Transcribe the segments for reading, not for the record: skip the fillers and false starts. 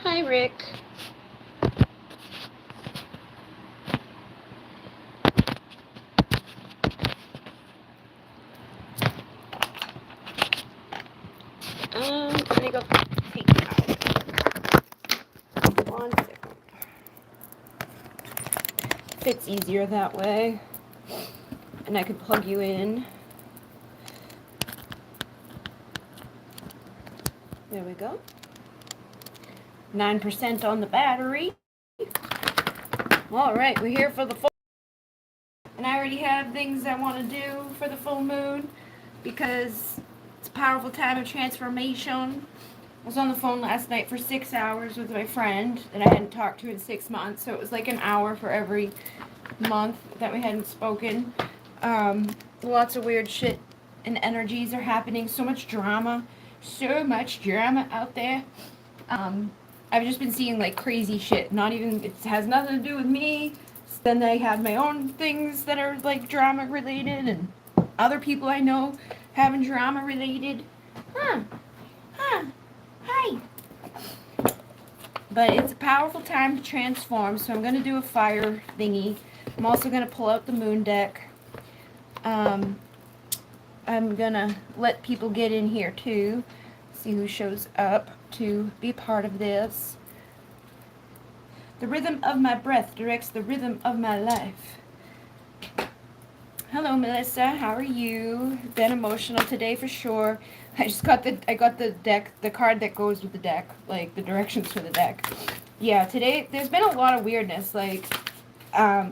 Hi, Rick. I'm gonna go take it out. 1 second. It's easier that way. And I can plug you in. There we go. 9% on the battery. Alright, we're here for the full. And I already have things I want to do for the full moon because it's a powerful time of transformation. I was on the phone last night for 6 hours with my friend that I hadn't talked to in 6 months, so it was like an hour for every month that we hadn't spoken. Lots of weird shit and energies are happening. So much drama out there. I've just been seeing like crazy shit. Not even, it has nothing to do with me. Then I have my own things that are like drama related, and other people I know having drama related. Hi. But it's a powerful time to transform, so I'm going to do a fire thingy. I'm also going to pull out the moon deck. I'm going to let people get in here too. See who shows up to be part of this. The rhythm of my breath directs the rhythm of my life. Hello, Melissa. How are you? Been emotional today for sure. I got the deck, the card that goes with the deck, like the directions for the deck. Yeah, today there's been a lot of weirdness, like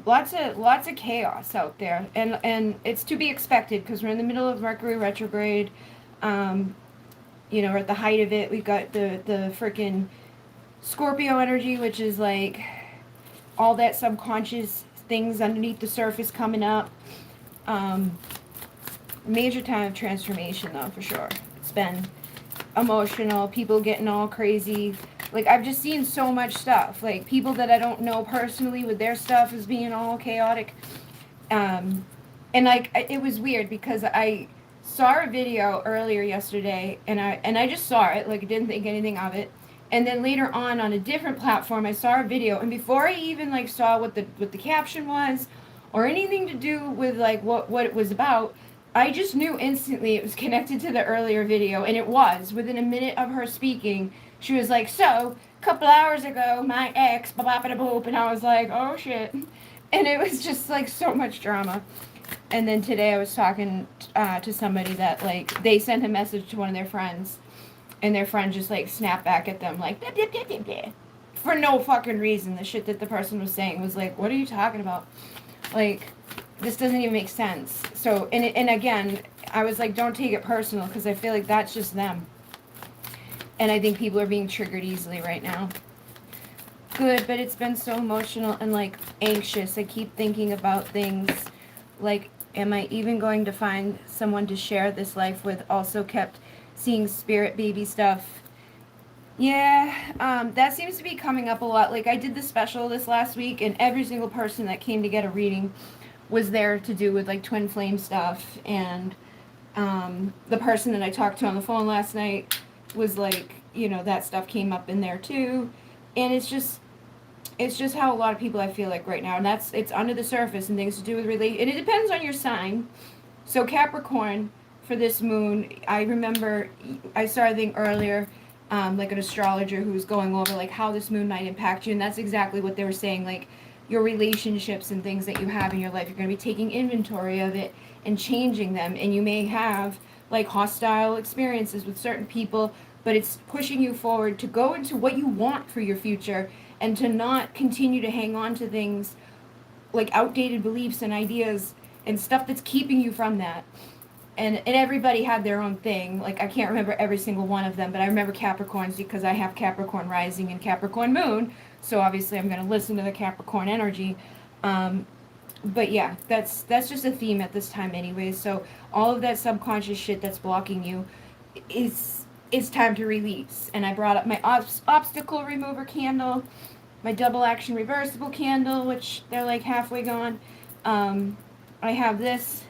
lots of chaos out there, and it's to be expected because we're in the middle of Mercury retrograde. You know, we're at the height of it. We've got the freaking Scorpio energy, which is like all that subconscious things underneath the surface coming up. Major time of transformation though, for sure. It's been emotional, people getting all crazy. Like, I've just seen so much stuff. Like, people that I don't know personally with their stuff is being all chaotic. And like, it was weird because I saw a video earlier yesterday, and I just saw it, like, didn't think anything of it. And then later on a different platform, I saw a video, and before I even like saw what the caption was, or anything to do with like what it was about, I just knew instantly it was connected to the earlier video, and it was. Within a minute of her speaking, she was like, "So, a couple hours ago, my ex, blah blah blah boop," and I was like, "Oh shit," and it was just like so much drama. And then today I was talking to somebody that like they sent a message to one of their friends, and their friend just like snapped back at them like blah, blah, blah, blah, blah, for no fucking reason. The shit that the person was saying was like, "What are you talking about? Like, this doesn't even make sense." So, and again, I was like, don't take it personal, because I feel like that's just them. And I think people are being triggered easily right now. Good, but it's been so emotional and like anxious. I keep thinking about things like, am I even going to find someone to share this life with? Also kept seeing spirit baby stuff. Yeah, that seems to be coming up a lot. Like, I did the special this last week, and every single person that came to get a reading was there to do with like twin flame stuff. And the person that I talked to on the phone last night was like, you know, that stuff came up in there too. And it's just how a lot of people, I feel like, right now, and it's under the surface and things to do with and it depends on your sign. So Capricorn, for this moon, I remember I saw a thing earlier, like an astrologer who was going over like how this moon might impact you, and that's exactly what they were saying. Like, your relationships and things that you have in your life, you're going to be taking inventory of it and changing them, and you may have like hostile experiences with certain people, but it's pushing you forward to go into what you want for your future, and to not continue to hang on to things like outdated beliefs and ideas and stuff that's keeping you from that. And everybody had their own thing. Like, I can't remember every single one of them, but I remember Capricorns because I have Capricorn rising and Capricorn moon, so obviously I'm going to listen to the Capricorn energy. But yeah, that's just a theme at this time anyways. So all of that subconscious shit that's blocking you is time to release. And I brought up my obstacle remover candle, my double action reversible candle, which they're like halfway gone. I have this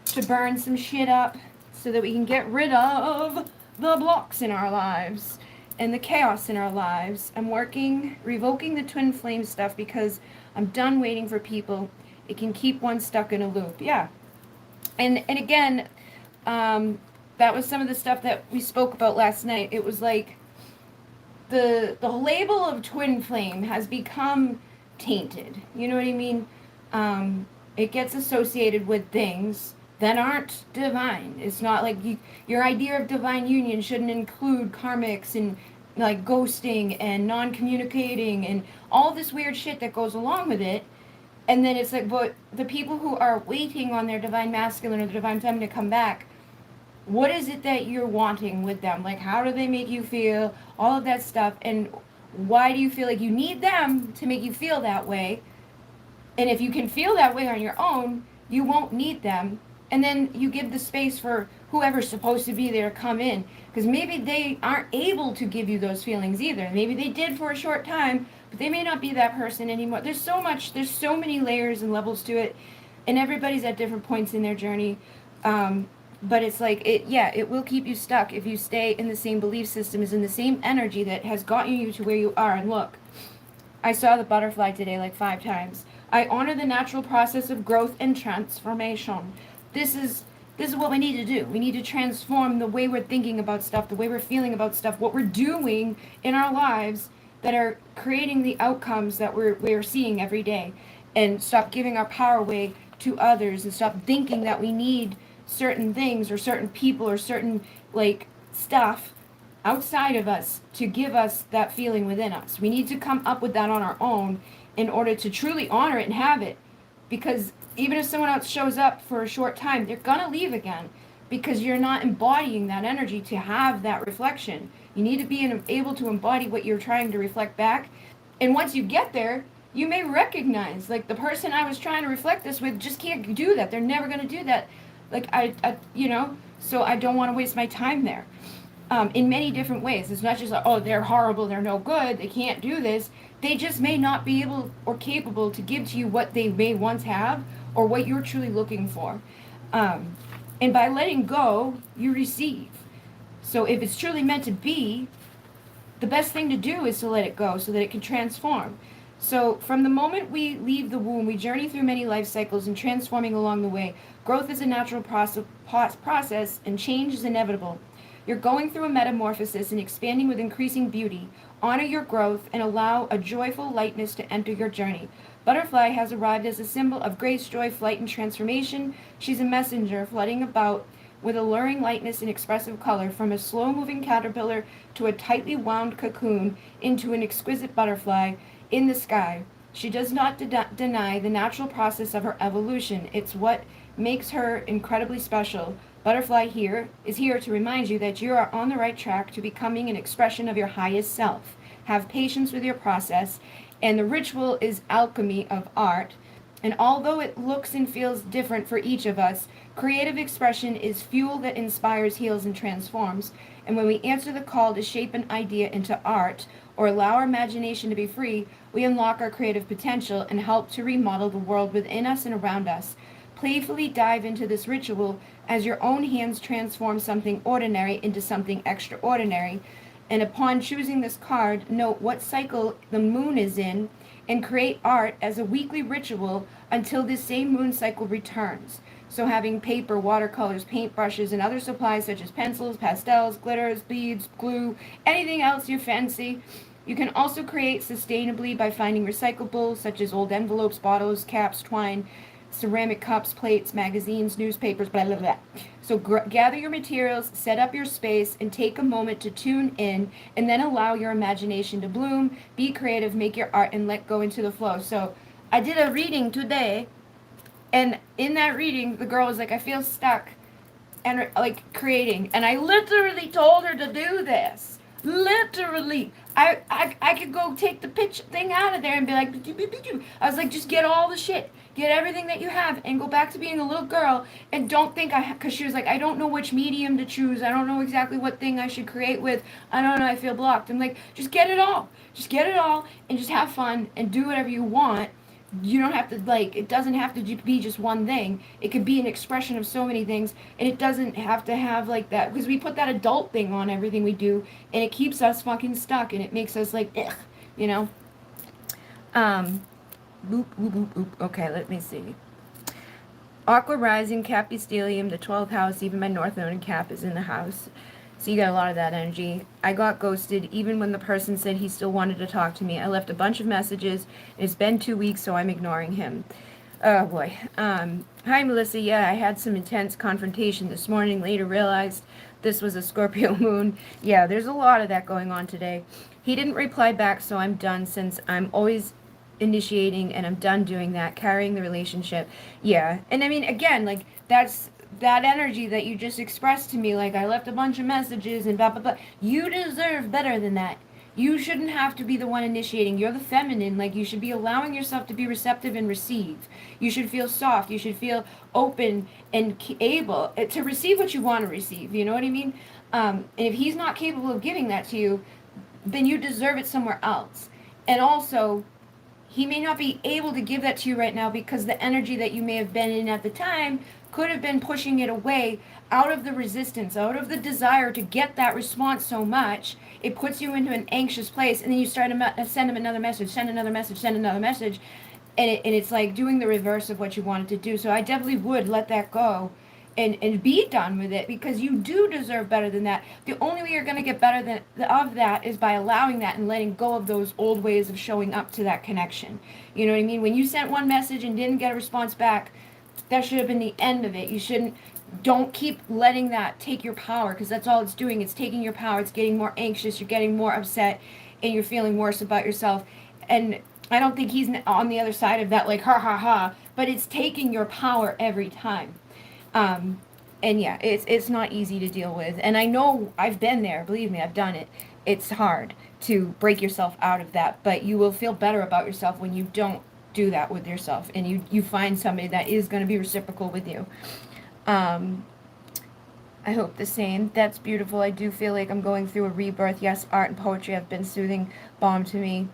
to burn some shit up so that we can get rid of the blocks in our lives. and the chaos in our lives. I'm revoking the twin flame stuff because I'm done waiting for people. It can keep one stuck in a loop. Yeah. And again, that was some of the stuff that we spoke about last night. It was like the label of twin flame has become tainted. You know what I mean? It gets associated with things that aren't divine. It's not like your idea of divine union shouldn't include karmics and like ghosting and non-communicating and all this weird shit that goes along with it. And then it's like, but the people who are waiting on their divine masculine or the divine feminine to come back, what is it that you're wanting with them? Like, how do they make you feel? All of that stuff. And why do you feel like you need them to make you feel that way? And if you can feel that way on your own, you won't need them. And then you give the space for whoever's supposed to be there to come in. Because maybe they aren't able to give you those feelings either. Maybe they did for a short time, but they may not be that person anymore. There's so many layers and levels to it. And everybody's at different points in their journey. But it's like, it will keep you stuck if you stay in the same belief system, is in the same energy that has gotten you to where you are. And look, I saw the butterfly today like 5 times. I honor the natural process of growth and transformation. This is what we need to do. We need to transform the way we're thinking about stuff, the way we're feeling about stuff, what we're doing in our lives that are creating the outcomes that we're seeing every day. And stop giving our power away to others and stop thinking that we need certain things or certain people or certain like stuff outside of us to give us that feeling within us. We need to come up with that on our own in order to truly honor it and have it. Because even if someone else shows up for a short time, they're gonna leave again because you're not embodying that energy to have that reflection. You need to be able to embody what you're trying to reflect back. And once you get there, you may recognize, like, the person I was trying to reflect this with just can't do that. They're never gonna do that. Like, so I don't want to waste my time there. In many different ways. It's not just like, oh, they're horrible, they're no good, they can't do this. They just may not be able or capable to give to you what they may once have or what you're truly looking for. And by letting go, you receive. So if it's truly meant to be, the best thing to do is to let it go so that it can transform. So from the moment we leave the womb, we journey through many life cycles and transforming along the way. Growth is a natural process and change is inevitable. You're going through a metamorphosis and expanding with increasing beauty. Honor your growth and allow a joyful lightness to enter your journey. Butterfly has arrived as a symbol of grace, joy, flight, and transformation. She's a messenger flooding about with alluring lightness and expressive color, from a slow-moving caterpillar to a tightly wound cocoon into an exquisite butterfly in the sky. She does not deny the natural process of her evolution. It's what makes her incredibly special. Butterfly is here to remind you that you are on the right track to becoming an expression of your highest self. Have patience with your process, and the ritual is alchemy of art. And although it looks and feels different for each of us, creative expression is fuel that inspires, heals, and transforms. And when we answer the call to shape an idea into art or allow our imagination to be free, we unlock our creative potential and help to remodel the world within us and around us. Playfully dive into this ritual as your own hands transform something ordinary into something extraordinary. And upon choosing this card, note what cycle the moon is in and create art as a weekly ritual until this same moon cycle returns. So having paper, watercolors, paintbrushes, and other supplies such as pencils, pastels, glitters, beads, glue, anything else you fancy. You can also create sustainably by finding recyclables such as old envelopes, bottles, caps, twine, ceramic cups, plates, magazines, newspapers, blah, blah, blah. So gather your materials, set up your space, and take a moment to tune in, and then allow your imagination to bloom, be creative, make your art, and let go into the flow. So I did a reading today, and in that reading, the girl was like, I feel stuck, and like creating. And I literally told her to do this. Literally. I could go take the pitch thing out of there and be like, I was like, just get all the shit. Get everything that you have and go back to being a little girl and don't think because she was like, I don't know which medium to choose. I don't know exactly what thing I should create with. I don't know. I feel blocked. I'm like, just get it all. Just get it all and just have fun and do whatever you want. You don't have to, like, it doesn't have to be just one thing. It could be an expression of so many things, and it doesn't have to have like that, because we put that adult thing on everything we do, and it keeps us fucking stuck, and it makes us like, ugh, you know? Um, boop, boop, boop, boop. Okay, let me see. Aqua rising, Cap Stellium, the 12th house, even my North Node and Cap is in the house. So you got a lot of that energy. I got ghosted even when the person said he still wanted to talk to me. I left a bunch of messages. It's been 2 weeks, so I'm ignoring him. Oh boy. Hi Melissa. Yeah, I had some intense confrontation this morning. Later realized this was a Scorpio moon. Yeah, there's a lot of that going on today. He didn't reply back, so I'm done since I'm always initiating and I'm done doing that, carrying the relationship. Yeah. And I mean, again, like, that's that energy that you just expressed to me, like, I left a bunch of messages and blah blah blah. You deserve better than that. You shouldn't have to be the one initiating. You're the feminine. Like, you should be allowing yourself to be receptive and receive. You should feel soft. You should feel open and able to receive what you want to receive. You know what I mean? And if he's not capable of giving that to you, then you deserve it somewhere else. And also, he may not be able to give that to you right now because the energy that you may have been in at the time could have been pushing it away out of the resistance, out of the desire to get that response so much. It puts you into an anxious place, and then you start to send him another message, send another message, send another message, and it's like doing the reverse of what you wanted to do. So I definitely would let that go and be done with it, because you do deserve better than that. The only way you're going to get better of that is by allowing that and letting go of those old ways of showing up to that connection. You know what I mean? When you sent one message and didn't get a response back, that should have been the end of it. You shouldn't, don't keep letting that take your power, because that's all it's doing. It's taking your power. It's getting more anxious. You're getting more upset, and you're feeling worse about yourself. And I don't think he's on the other side of that, like, ha ha ha, but it's taking your power every time. And yeah, it's not easy to deal with. And I know I've been there. Believe me, I've done it. It's hard to break yourself out of that, but you will feel better about yourself when you don't do that with yourself, and you find somebody that is going to be reciprocal with you. I hope the same. That's beautiful. I do feel like I'm going through a rebirth. Yes, art and poetry have been soothing balm to me.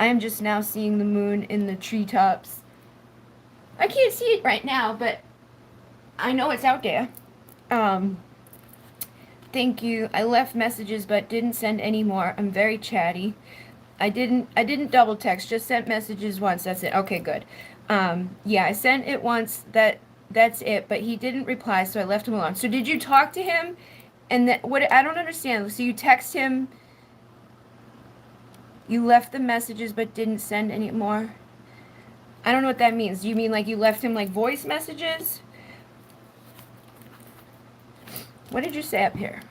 I am just now seeing the moon in the treetops. I can't see it right now, but I know it's out there. Thank you. I left messages but didn't send any more. I'm very chatty. I didn't double text, just sent messages once. That's it. Okay, good. Yeah, I sent it once. That's it, but he didn't reply, so I left him alone. So did you talk to him? And that, what, I don't understand. So you text him, you left the messages but didn't send any more? I don't know what that means. Do you mean like you left him like voice messages? What did you say up here?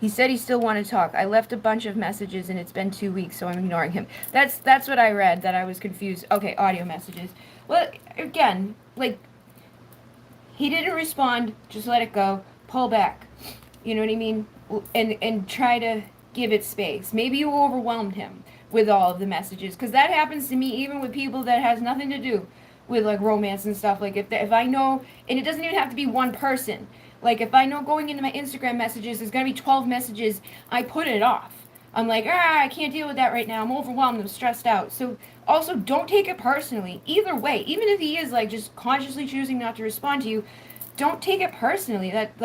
He said he still wanted to talk. I left a bunch of messages and it's been 2 weeks, so I'm ignoring him. That's what I read, that I was confused. Okay, audio messages. Well, again, like, he didn't respond, just let it go. Pull back. You know what I mean? And try to give it space. Maybe you overwhelmed him with all of the messages, because that happens to me even with people that has nothing to do with like romance and stuff. Like if I know, and it doesn't even have to be one person. Like if I know going into my Instagram messages there's gonna be 12 messages, I put it off. I'm like, I can't deal with that right now. I'm overwhelmed. I'm stressed out. So also don't take it personally. Either way, even if he is like just consciously choosing not to respond to you, don't take it personally. That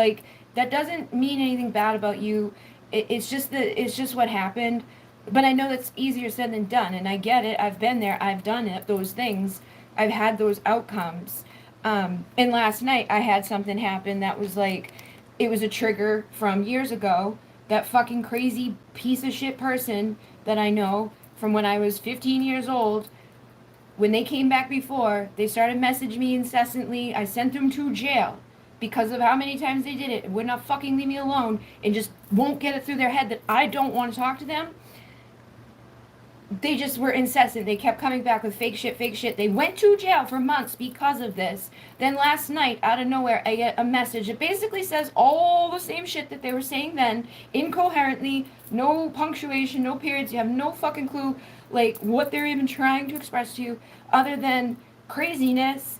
doesn't mean anything bad about you. It's just what happened. But I know that's easier said than done, and I get it. I've been there. I've done it. Those things. I've had those outcomes. And last night I had something happen that was like, it was a trigger from years ago. That fucking crazy piece of shit person that I know from when I was 15 years old, when they came back before, they started messaging me incessantly. I sent them to jail because of how many times they did it. Would not fucking leave me alone, and just won't get it through their head that I don't want to talk to them. They just were incessant. They kept coming back with fake shit, fake shit. They went to jail for months because of this. Then last night, out of nowhere, I get a message that basically says all the same shit that they were saying then, incoherently, no punctuation, no periods. You have no fucking clue, like, what they're even trying to express to you, other than craziness.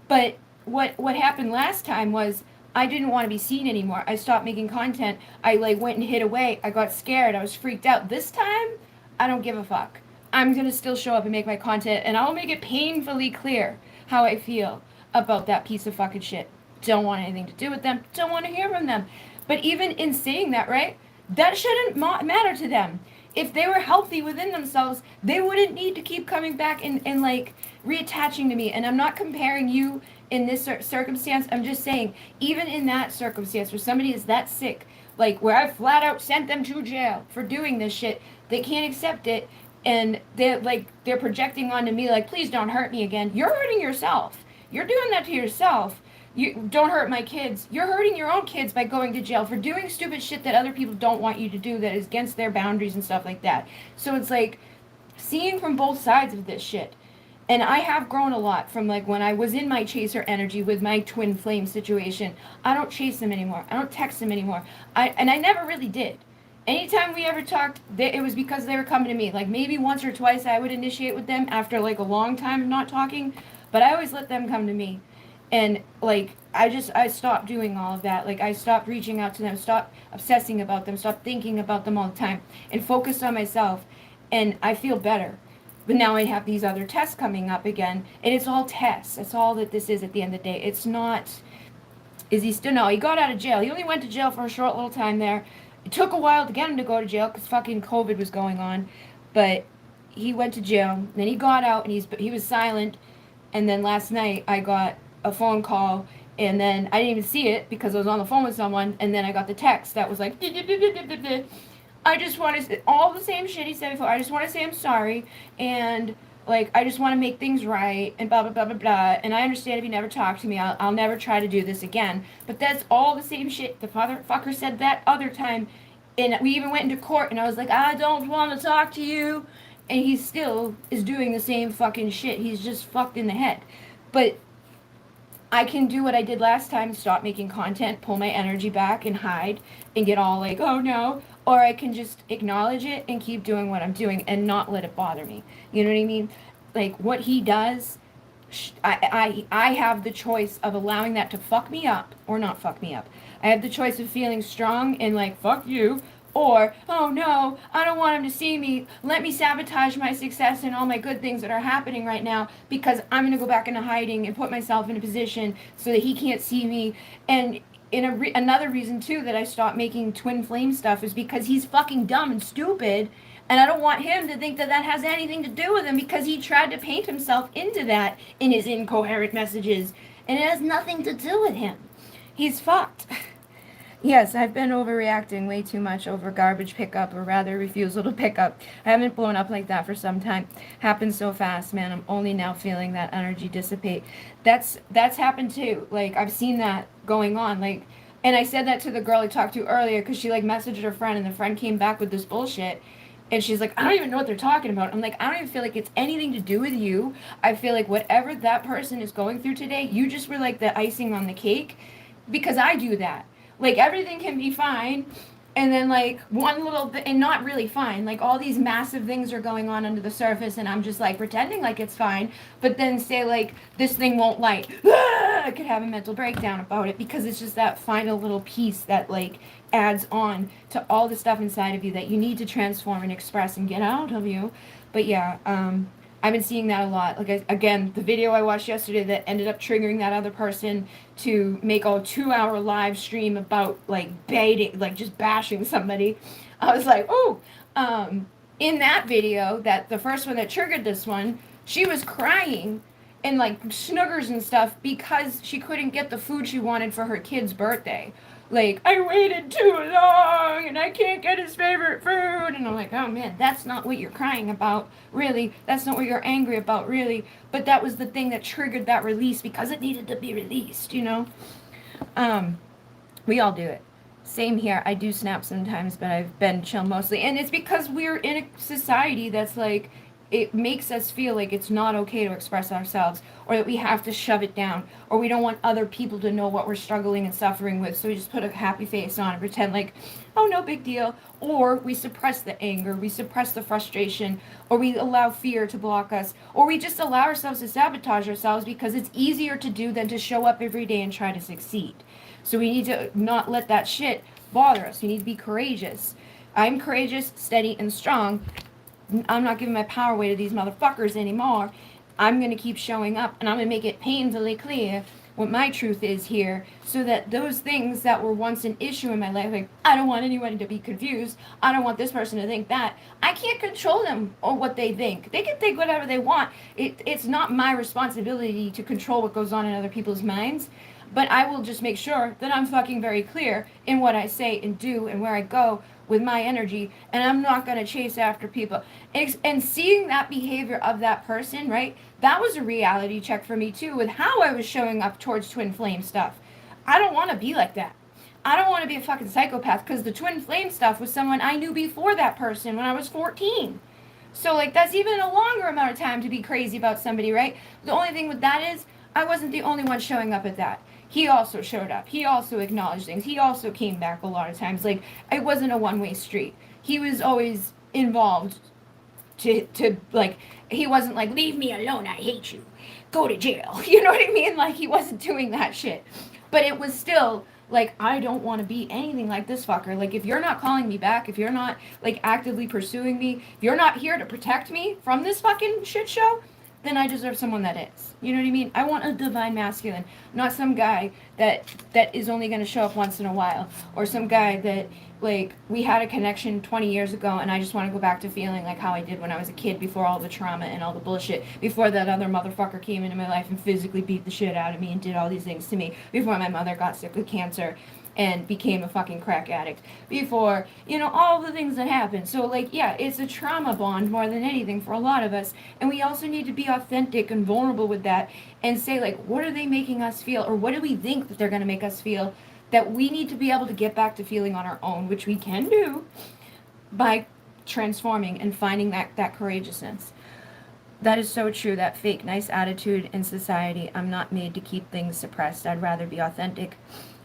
But what happened last time was, I didn't want to be seen anymore. I stopped making content. I, like, went and hid away. I got scared. I was freaked out. This time, I don't give a fuck. I'm going to still show up and make my content, and I'll make it painfully clear how I feel about that piece of fucking shit. Don't want anything to do with them. Don't want to hear from them. But even in saying that, right, that shouldn't matter to them. If they were healthy within themselves, they wouldn't need to keep coming back and like reattaching to me. And I'm not comparing you in this circumstance. I'm just saying, even in that circumstance where somebody is that sick, like where I flat out sent them to jail for doing this shit, they can't accept it, and they're projecting onto me like, please don't hurt me again. You're hurting yourself. You're doing that to yourself. You don't hurt my kids. You're hurting your own kids by going to jail for doing stupid shit that other people don't want you to do, that is against their boundaries and stuff like that. So it's like seeing from both sides of this shit. And I have grown a lot from like when I was in my chaser energy with my twin flame situation. I don't chase them anymore. I don't text them anymore. I never really did. Anytime we ever talked, it was because they were coming to me. Like maybe once or twice I would initiate with them after like a long time of not talking, but I always let them come to me. And like I stopped doing all of that. Like I stopped reaching out to them, stopped obsessing about them, stopped thinking about them all the time, and focused on myself. And I feel better. But now I have these other tests coming up again, and it's all tests. That's all that this is at the end of the day. It's not, is he still, no, he got out of jail. He only went to jail for a short little time there. It took a while to get him to go to jail because fucking COVID was going on. But he went to jail. Then he got out, and he was silent. And then last night I got a phone call, and then I didn't even see it because I was on the phone with someone, and then I got the text that was like, I just want to say all the same shit he said before. I just want to say I'm sorry, and like I just want to make things right, and blah blah blah blah blah. And I understand if you never talk to me, I'll never try to do this again. But that's all the same shit the motherfucker said that other time, and we even went into court, and I was like, I don't want to talk to you, and he still is doing the same fucking shit. He's just fucked in the head. But I can do what I did last time, stop making content, pull my energy back and hide and get all like, oh no. Or I can just acknowledge it and keep doing what I'm doing and not let it bother me. You know what I mean? Like what he does, I have the choice of allowing that to fuck me up or not fuck me up. I have the choice of feeling strong and like, fuck you. Or, oh no, I don't want him to see me. Let me sabotage my success and all my good things that are happening right now because I'm going to go back into hiding and put myself in a position so that he can't see me. And another reason, too, that I stopped making twin flame stuff is because he's fucking dumb and stupid. And I don't want him to think that that has anything to do with him because he tried to paint himself into that in his incoherent messages. And it has nothing to do with him. He's fucked. Yes, I've been overreacting way too much over garbage pickup, or rather refusal to pick up. I haven't blown up like that for some time. Happened so fast, man. I'm only now feeling that energy dissipate. That's happened too. Like I've seen that going on. Like, and I said that to the girl I talked to earlier because she like messaged her friend, and the friend came back with this bullshit. And she's like, I don't even know what they're talking about. I'm like, I don't even feel like it's anything to do with you. I feel like whatever that person is going through today, you just were like the icing on the cake, because I do that. Like everything can be fine, and then like one little bit, and not really fine. Like all these massive things are going on under the surface, and I'm just like pretending like it's fine. But then say like this thing won't light, I could have a mental breakdown about it because it's just that final little piece that like adds on to all the stuff inside of you that you need to transform and express and get out of you. But yeah, I've been seeing that a lot. Like, again, the video I watched yesterday that ended up triggering that other person to make a 2-hour live stream about, like, baiting, like, just bashing somebody. I was like, oh, in that video, that the first one that triggered this one, she was crying and, like, snuggers and stuff because she couldn't get the food she wanted for her kid's birthday. Like, I waited too long and I can't get his favorite food. And I'm like, oh man, that's not what you're crying about, really. That's not what you're angry about, really. But that was the thing that triggered that release because it needed to be released, you know? We all do it. Same here. I do snap sometimes, but I've been chill mostly. And it's because we're in a society that's like, it makes us feel like it's not okay to express ourselves, or that we have to shove it down, or we don't want other people to know what we're struggling and suffering with, so we just put a happy face on and pretend like, oh, no big deal. Or we suppress the anger, we suppress the frustration, or we allow fear to block us, or we just allow ourselves to sabotage ourselves because it's easier to do than to show up every day and try to succeed. So we need to not let that shit bother us. We need to be courageous. I'm courageous, steady, and strong. I'm not giving my power away to these motherfuckers anymore. I'm going to keep showing up, and I'm going to make it painfully clear what my truth is here, so that those things that were once an issue in my life, like, I don't want anyone to be confused, I don't want this person to think that, I can't control them or what they think. They can think whatever they want. It's not my responsibility to control what goes on in other people's minds, but I will just make sure that I'm fucking very clear in what I say and do and where I go with my energy, and I'm not going to chase after people. And seeing that behavior of that person, right, that was a reality check for me too, with how I was showing up towards twin flame stuff. I don't want to be like that. I don't want to be a fucking psychopath, because the twin flame stuff was someone I knew before that person when I was 14. So, like, that's even a longer amount of time to be crazy about somebody, right? The only thing with that is, I wasn't the only one showing up at that. He also showed up. He also acknowledged things. He also came back a lot of times. Like, it wasn't a one-way street. He was always involved to like, he wasn't like, leave me alone, I hate you, go to jail. You know what I mean? Like, he wasn't doing that shit. But it was still like, I don't want to be anything like this fucker. Like, if you're not calling me back, if you're not, like, actively pursuing me, if you're not here to protect me from this fucking shit show, then I deserve someone that is. You know what I mean? I want a divine masculine, not some guy that is only going to show up once in a while, or some guy that, like, we had a connection 20 years ago and I just want to go back to feeling like how I did when I was a kid, before all the trauma and all the bullshit, before that other motherfucker came into my life and physically beat the shit out of me and did all these things to me, before my mother got sick with cancer and became a fucking crack addict, before, you know, all the things that happened. So, like, yeah, it's a trauma bond more than anything for a lot of us, and we also need to be authentic and vulnerable with that, and say, like, what are they making us feel, or what do we think that they're going to make us feel, that we need to be able to get back to feeling on our own, which we can do by transforming and finding that courageousness. That is so true, that fake nice attitude in society. I'm not made to keep things suppressed. I'd rather be authentic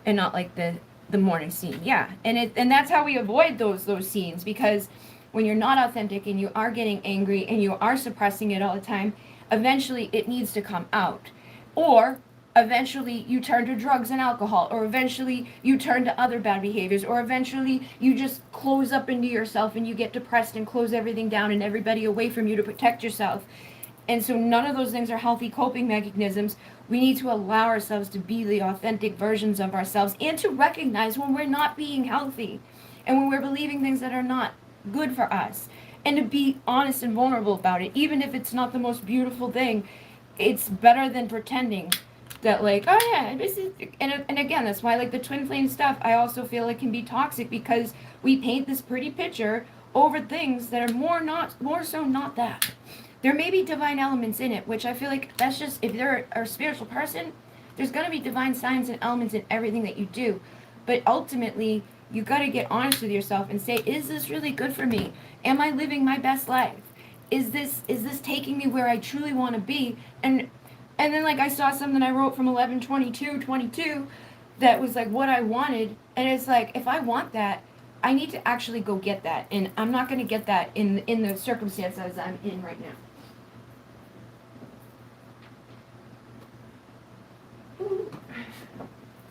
and not like the morning scene. Yeah. And that's how we avoid those scenes, because when you're not authentic and you are getting angry and you are suppressing it all the time, eventually it needs to come out. Or eventually you turn to drugs and alcohol, or eventually you turn to other bad behaviors, or eventually you just close up into yourself and you get depressed and close everything down and everybody away from you to protect yourself. And so none of those things are healthy coping mechanisms. We need to allow ourselves to be the authentic versions of ourselves, and to recognize when we're not being healthy and when we're believing things that are not good for us, and to be honest and vulnerable about it. Even if it's not the most beautiful thing, it's better than pretending that, like, oh yeah, this is, and again, that's why, like, the twin flame stuff, I also feel it can be toxic, because we paint this pretty picture over things that are more so not that. There may be divine elements in it, which I feel like that's just, if you're a spiritual person, there's going to be divine signs and elements in everything that you do. But ultimately, you got to get honest with yourself and say, is this really good for me? Am I living my best life? Is this taking me where I truly want to be? And then, like, I saw something I wrote from 11/22/22 that was like what I wanted, and it's like, if I want that, I need to actually go get that, and I'm not going to get that in the circumstances I'm in right now. Ooh.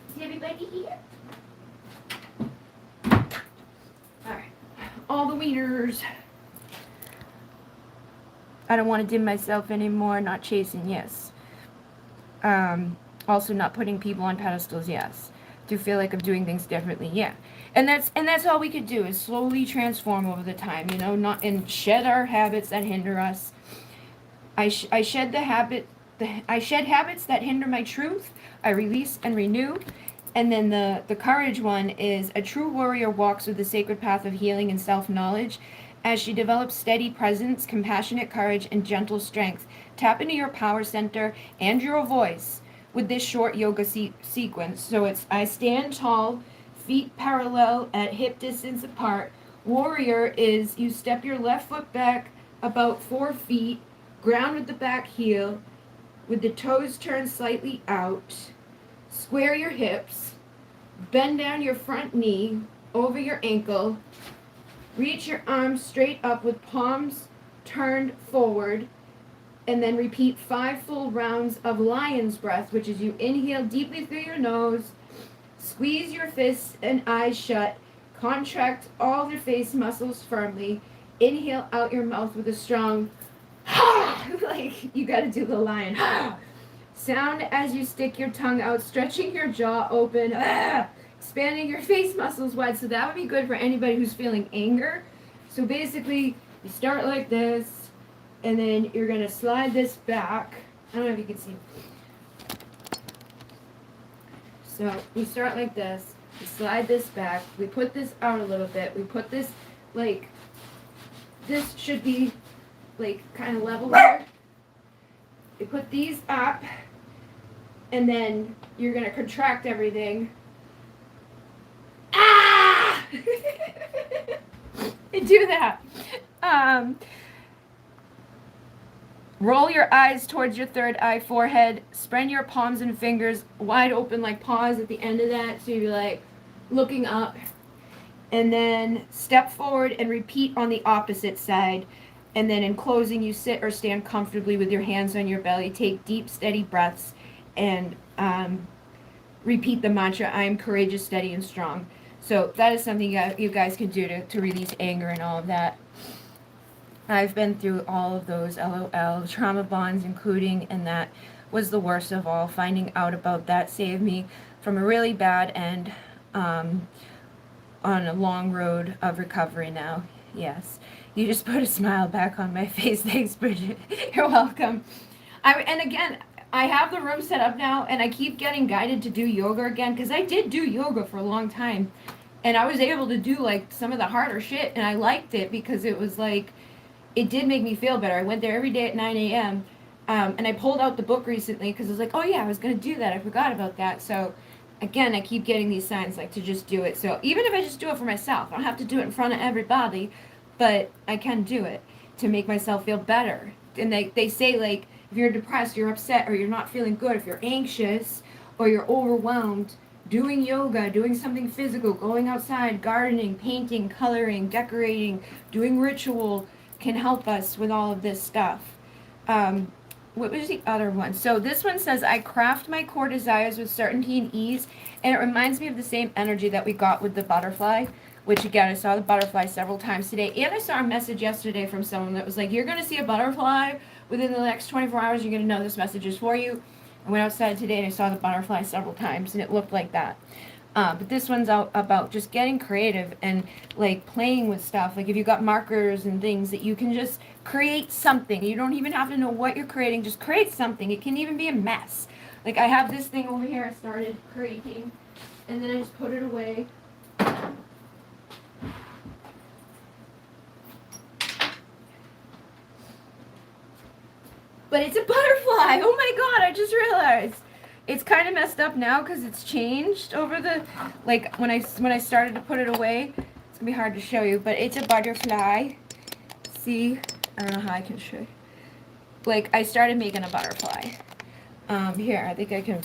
Is everybody here? Alright. All the wieners. I don't want to dim myself anymore. Not chasing, yes. Also not putting people on pedestals, yes. To feel like I'm doing things differently, yeah. And that's all we could do, is slowly transform over the time, you know, not, and shed our habits that hinder us. I shed habits that hinder my truth. I release and renew. And then the courage one is, a true warrior walks with the sacred path of healing and self-knowledge as she develops steady presence, compassionate courage, and gentle strength. Tap into your power center and your voice with this short yoga sequence. So it's, I stand tall, feet parallel at hip distance apart. Warrior is, you step your left foot back about 4 feet, ground with the back heel, with the toes turned slightly out. Square your hips, bend down your front knee over your ankle, reach your arms straight up with palms turned forward, and then repeat 5 full rounds of lion's breath, which is you inhale deeply through your nose, squeeze your fists and eyes shut, contract all your face muscles firmly, Inhale out your mouth with a strong like you got to do the lion sound as you stick your tongue out, stretching your jaw open, expanding your face muscles wide. So that would be good for anybody who's feeling anger. So basically, you start like this, and then you're going to slide this back. I don't know if you can see. So we start like this. We slide this back. We put this out a little bit. We put this, like, this should be, like, kind of level here. You put these up, and then you're going to contract everything. Ah! Do that. Roll your eyes towards your third eye, forehead. Spread your palms and fingers wide open like paws at the end of that. So you're like looking up. And then step forward and repeat on the opposite side. And then in closing, you sit or stand comfortably with your hands on your belly. Take deep, steady breaths and repeat the mantra, I am courageous, steady, and strong. So that is something you guys can do to release anger and all of that. I've been through all of those LOL trauma bonds, including, and that was the worst of all. Finding out about that saved me from a really bad end on a long road of recovery now. Yes. You just put a smile back on my face. Thanks, Bridget. You're welcome. And again, I have the room set up now, and I keep getting guided to do yoga again, because I did do yoga for a long time. And I was able to do, like, some of the harder shit, and I liked it because it was, like, it did make me feel better. I went there every day at 9 a.m., and I pulled out the book recently because I was like, oh, yeah, I was going to do that. I forgot about that. So, again, I keep getting these signs, like, to just do it. So even if I just do it for myself, I don't have to do it in front of everybody, but I can do it to make myself feel better. And they say, like, if you're depressed, you're upset, or you're not feeling good, if you're anxious or you're overwhelmed, doing yoga, doing something physical, going outside, gardening, painting, coloring, decorating, doing ritual can help us with all of this stuff. What was the other one? So this one says, I craft my core desires with certainty and ease, and it reminds me of the same energy that we got with the butterfly, which again, I saw the butterfly several times today, and I saw a message yesterday from someone that was like, you're going to see a butterfly within the next 24 hours, you're going to know this message is for you. I went outside today and I saw the butterfly several times, and it looked like that. But this one's out about just getting creative and like playing with stuff. Like if you got markers and things that you can just create something. You don't even have to know what you're creating. Just create something. It can even be a mess. Like I have this thing over here I started creating, and then I just put it away. But it's a butterfly. Oh my god, I just realized. It's kind of messed up now because it's changed over the, like, when I started to put it away. It's going to be hard to show you, but it's a butterfly. See? I don't know how I can show you. Like, I started making a butterfly. Here, I think I can,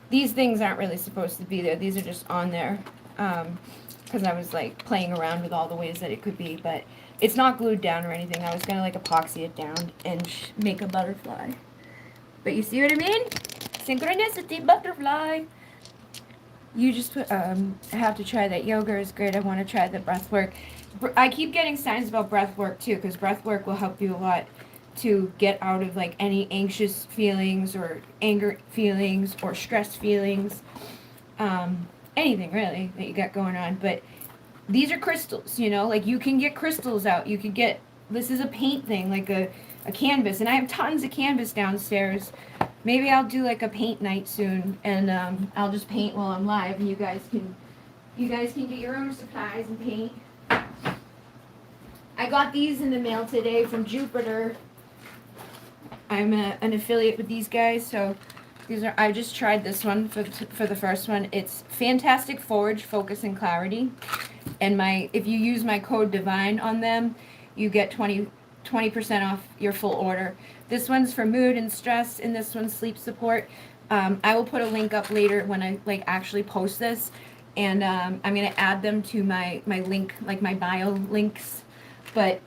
these things aren't really supposed to be there. These are just on there because I was, like, playing around with all the ways that it could be, but it's not glued down or anything. I was going to, like, epoxy it down and make a butterfly. But you see what I mean? Synchronicity, butterfly. You just put, I have to try that. Yoga is great. I want to try the breath work. I keep getting signs about breath work too, because breath work will help you a lot to get out of like any anxious feelings or anger feelings or stress feelings. Anything really that you got going on. But these are crystals, you know, like you can get crystals out. You can get, this is a paint thing, like a canvas. And I have tons of canvas downstairs. Maybe I'll do like a paint night soon, and I'll just paint while I'm live, and you guys can get your own supplies and paint. I got these in the mail today from Jupiter. I'm an affiliate with these guys, so these are. I just tried this one for the first one. It's Fantastic Forge, Focus and Clarity, and if you use my code Divine on them, you get 20% off your full order. This one's for mood and stress, and this one's sleep support. I will put a link up later when I like actually post this, and I'm gonna add them to my link, like my bio links. But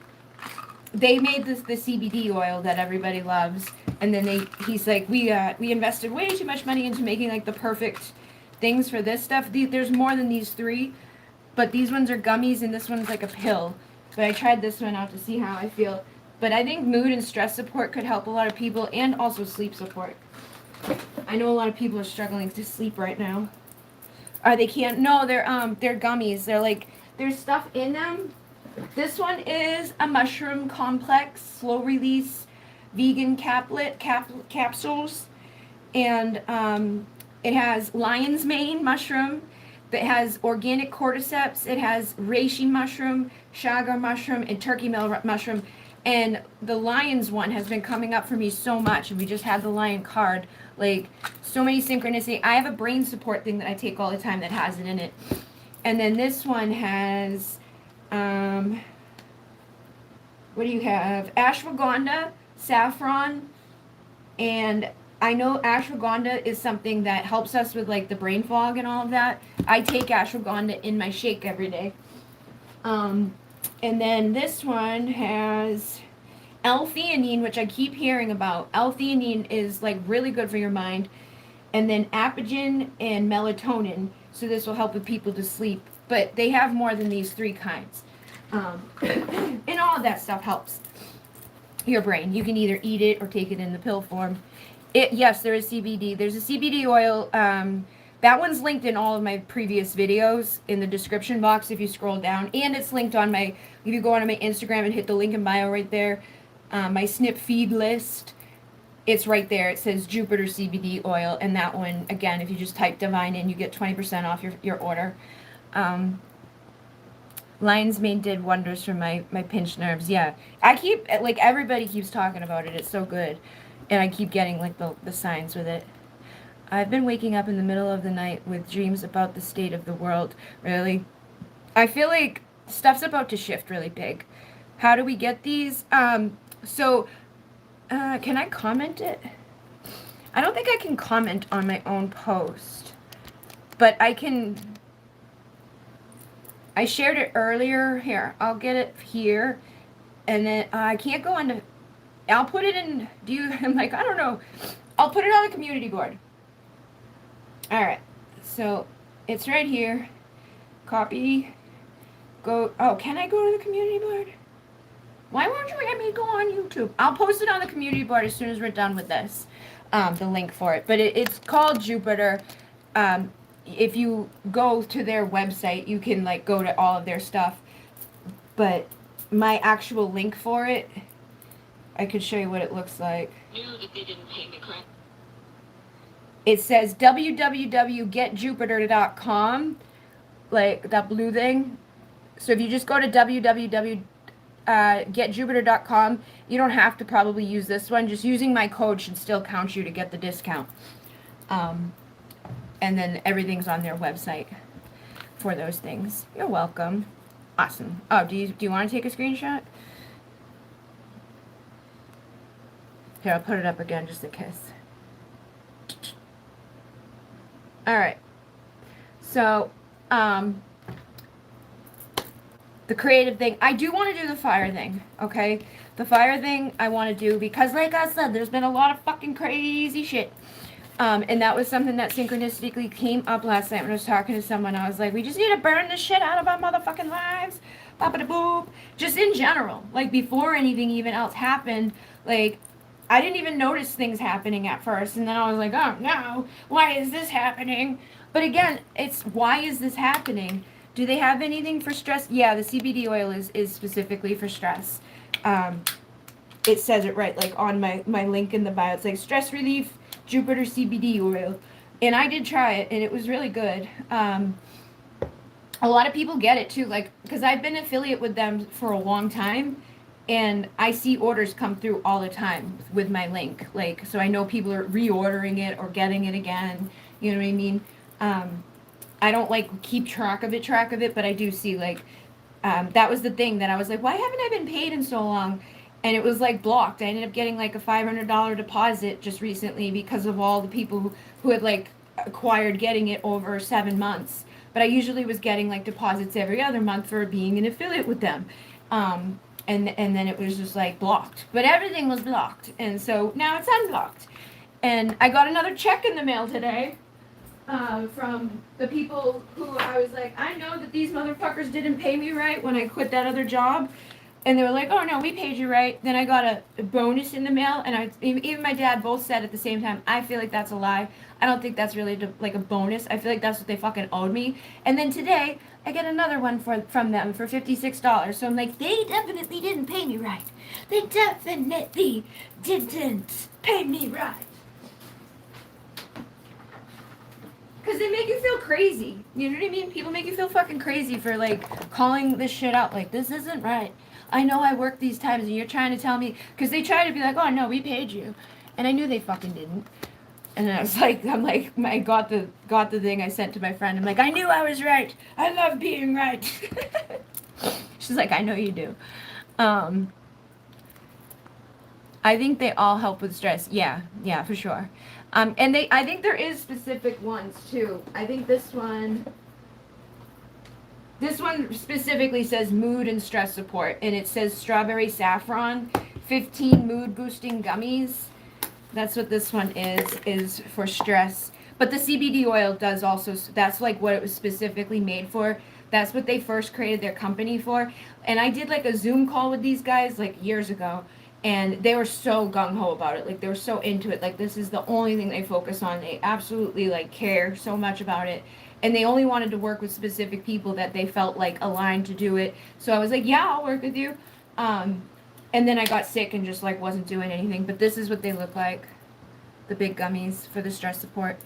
they made the CBD oil that everybody loves, and then he's like, we invested way too much money into making like the perfect things for this stuff. There's more than these three, but these ones are gummies, and this one's like a pill. But I tried this one out to see how I feel. But I think mood and stress support could help a lot of people, and also sleep support. I know a lot of people are struggling to sleep right now. They can't. No, they're gummies. They're like, there's stuff in them. This one is a mushroom complex, slow release, vegan capsules, and it has lion's mane mushroom. That has organic cordyceps. It has reishi mushroom, chaga mushroom, and turkey mushroom. And the lion's one has been coming up for me so much. And we just had the lion card. Like, so many synchronicity. I have a brain support thing that I take all the time that has it in it. And then this one has, what do you have? Ashwagandha, saffron, and I know ashwagandha is something that helps us with like the brain fog and all of that. I take ashwagandha in my shake every day. And then this one has L-theanine, which I keep hearing about. L-theanine is like really good for your mind. And then apigen and melatonin. So this will help with people to sleep. But they have more than these 3 kinds. And all of that stuff helps your brain. You can either eat it or take it in the pill form. Yes, there is CBD. There's a CBD oil. That one's linked in all of my previous videos in the description box if you scroll down. And it's linked on my, if you go onto my Instagram and hit the link in bio right there, my snip feed list, it's right there. It says Jupiter CBD oil. And that one, again, if you just type Divine in, you get 20% off your order. Lion's Mane did wonders for my pinched nerves. Yeah. I keep, like, everybody keeps talking about it. It's so good. And I keep getting, like, the signs with it. I've been waking up in the middle of the night with dreams about the state of the world. Really? I feel like stuff's about to shift really big. How do we get these? Can I comment it? I don't think I can comment on my own post. But I can... I shared it earlier. Here, I'll get it here. And then I can't go into... I'll put it in... I'm like, I don't know. I'll put it on the community board. Alright. So, it's right here. Copy. Go... Oh, can I go to the community board? Why won't you let me go on YouTube? I'll post it on the community board as soon as we're done with this. The link for it. But it's called Jupiter. If you go to their website, you can like go to all of their stuff. But my actual link for it, I could show you what it looks like. It says www.getjupiter.com, like that blue thing. So if you just go to www.getjupiter.com, you don't have to probably use this one. Just using my code should still count you to get the discount. And then everything's on their website for those things. You're welcome. Awesome. Oh, do you want to take a screenshot? Here, I'll put it up again just in case. Alright. So, the creative thing. I do want to do the fire thing, okay? The fire thing I want to do because, like I said, there's been a lot of fucking crazy shit. And that was something that synchronistically came up last night when I was talking to someone. I was like, we just need to burn the shit out of our motherfucking lives. Bop-a-da-boop. Just in general. Like, before anything even else happened, like, I didn't even notice things happening at first. And then I was like, oh, no, why is this happening? But again, it's, why is this happening? Do they have anything for stress? Yeah, the CBD oil is specifically for stress. It says it right, like, on my link in the bio. It's like, stress relief, Jupiter CBD oil. And I did try it, and it was really good. A lot of people get it, too, like, because I've been affiliate with them for a long time, and I see orders come through all the time with my link. Like, so I know people are reordering it or getting it again. You know what I mean? I don't, like, keep track of it, but I do see, like, that was the thing that I was like, why haven't I been paid in so long? And it was, like, blocked. I ended up getting, like, a $500 deposit just recently because of all the people who had, like, acquired getting it over 7 months. But I usually was getting, like, deposits every other month for being an affiliate with them. And then it was just, like, blocked. But everything was blocked. And so now it's unblocked. And I got another check in the mail today. from the people who I was like, I know that these motherfuckers didn't pay me right when I quit that other job. And they were like, oh no, we paid you right. Then I got a bonus in the mail, and even my dad both said at the same time, I feel like that's a lie. I don't think that's really like a bonus. I feel like that's what they fucking owed me. And then today, I get another one from them for $56. So I'm like, they definitely didn't pay me right. They definitely didn't pay me right. Because they make you feel crazy. You know what I mean? People make you feel fucking crazy for, like, calling this shit out. Like, this isn't right. I know I work these times, and you're trying to tell me. Because they try to be like, oh, no, we paid you. And I knew they fucking didn't. And I was like, I got the thing I sent to my friend. I'm like, I knew I was right. I love being right. She's like, I know you do. I think they all help with stress. Yeah, for sure. And I think there is specific ones too. I think this one specifically says mood and stress support, and it says strawberry saffron, 15 mood boosting gummies. That's what this one is for stress. But the CBD oil does also, that's like what it was specifically made for. That's what they first created their company for. And I did like a Zoom call with these guys like years ago, and they were so gung-ho about it. Like, they were so into it. Like, this is the only thing they focus on. They absolutely like care so much about it. And they only wanted to work with specific people that they felt like aligned to do it. So I was like, yeah, I'll work with you. And then I got sick and just like wasn't doing anything. But this is what they look like, the big gummies for the stress support.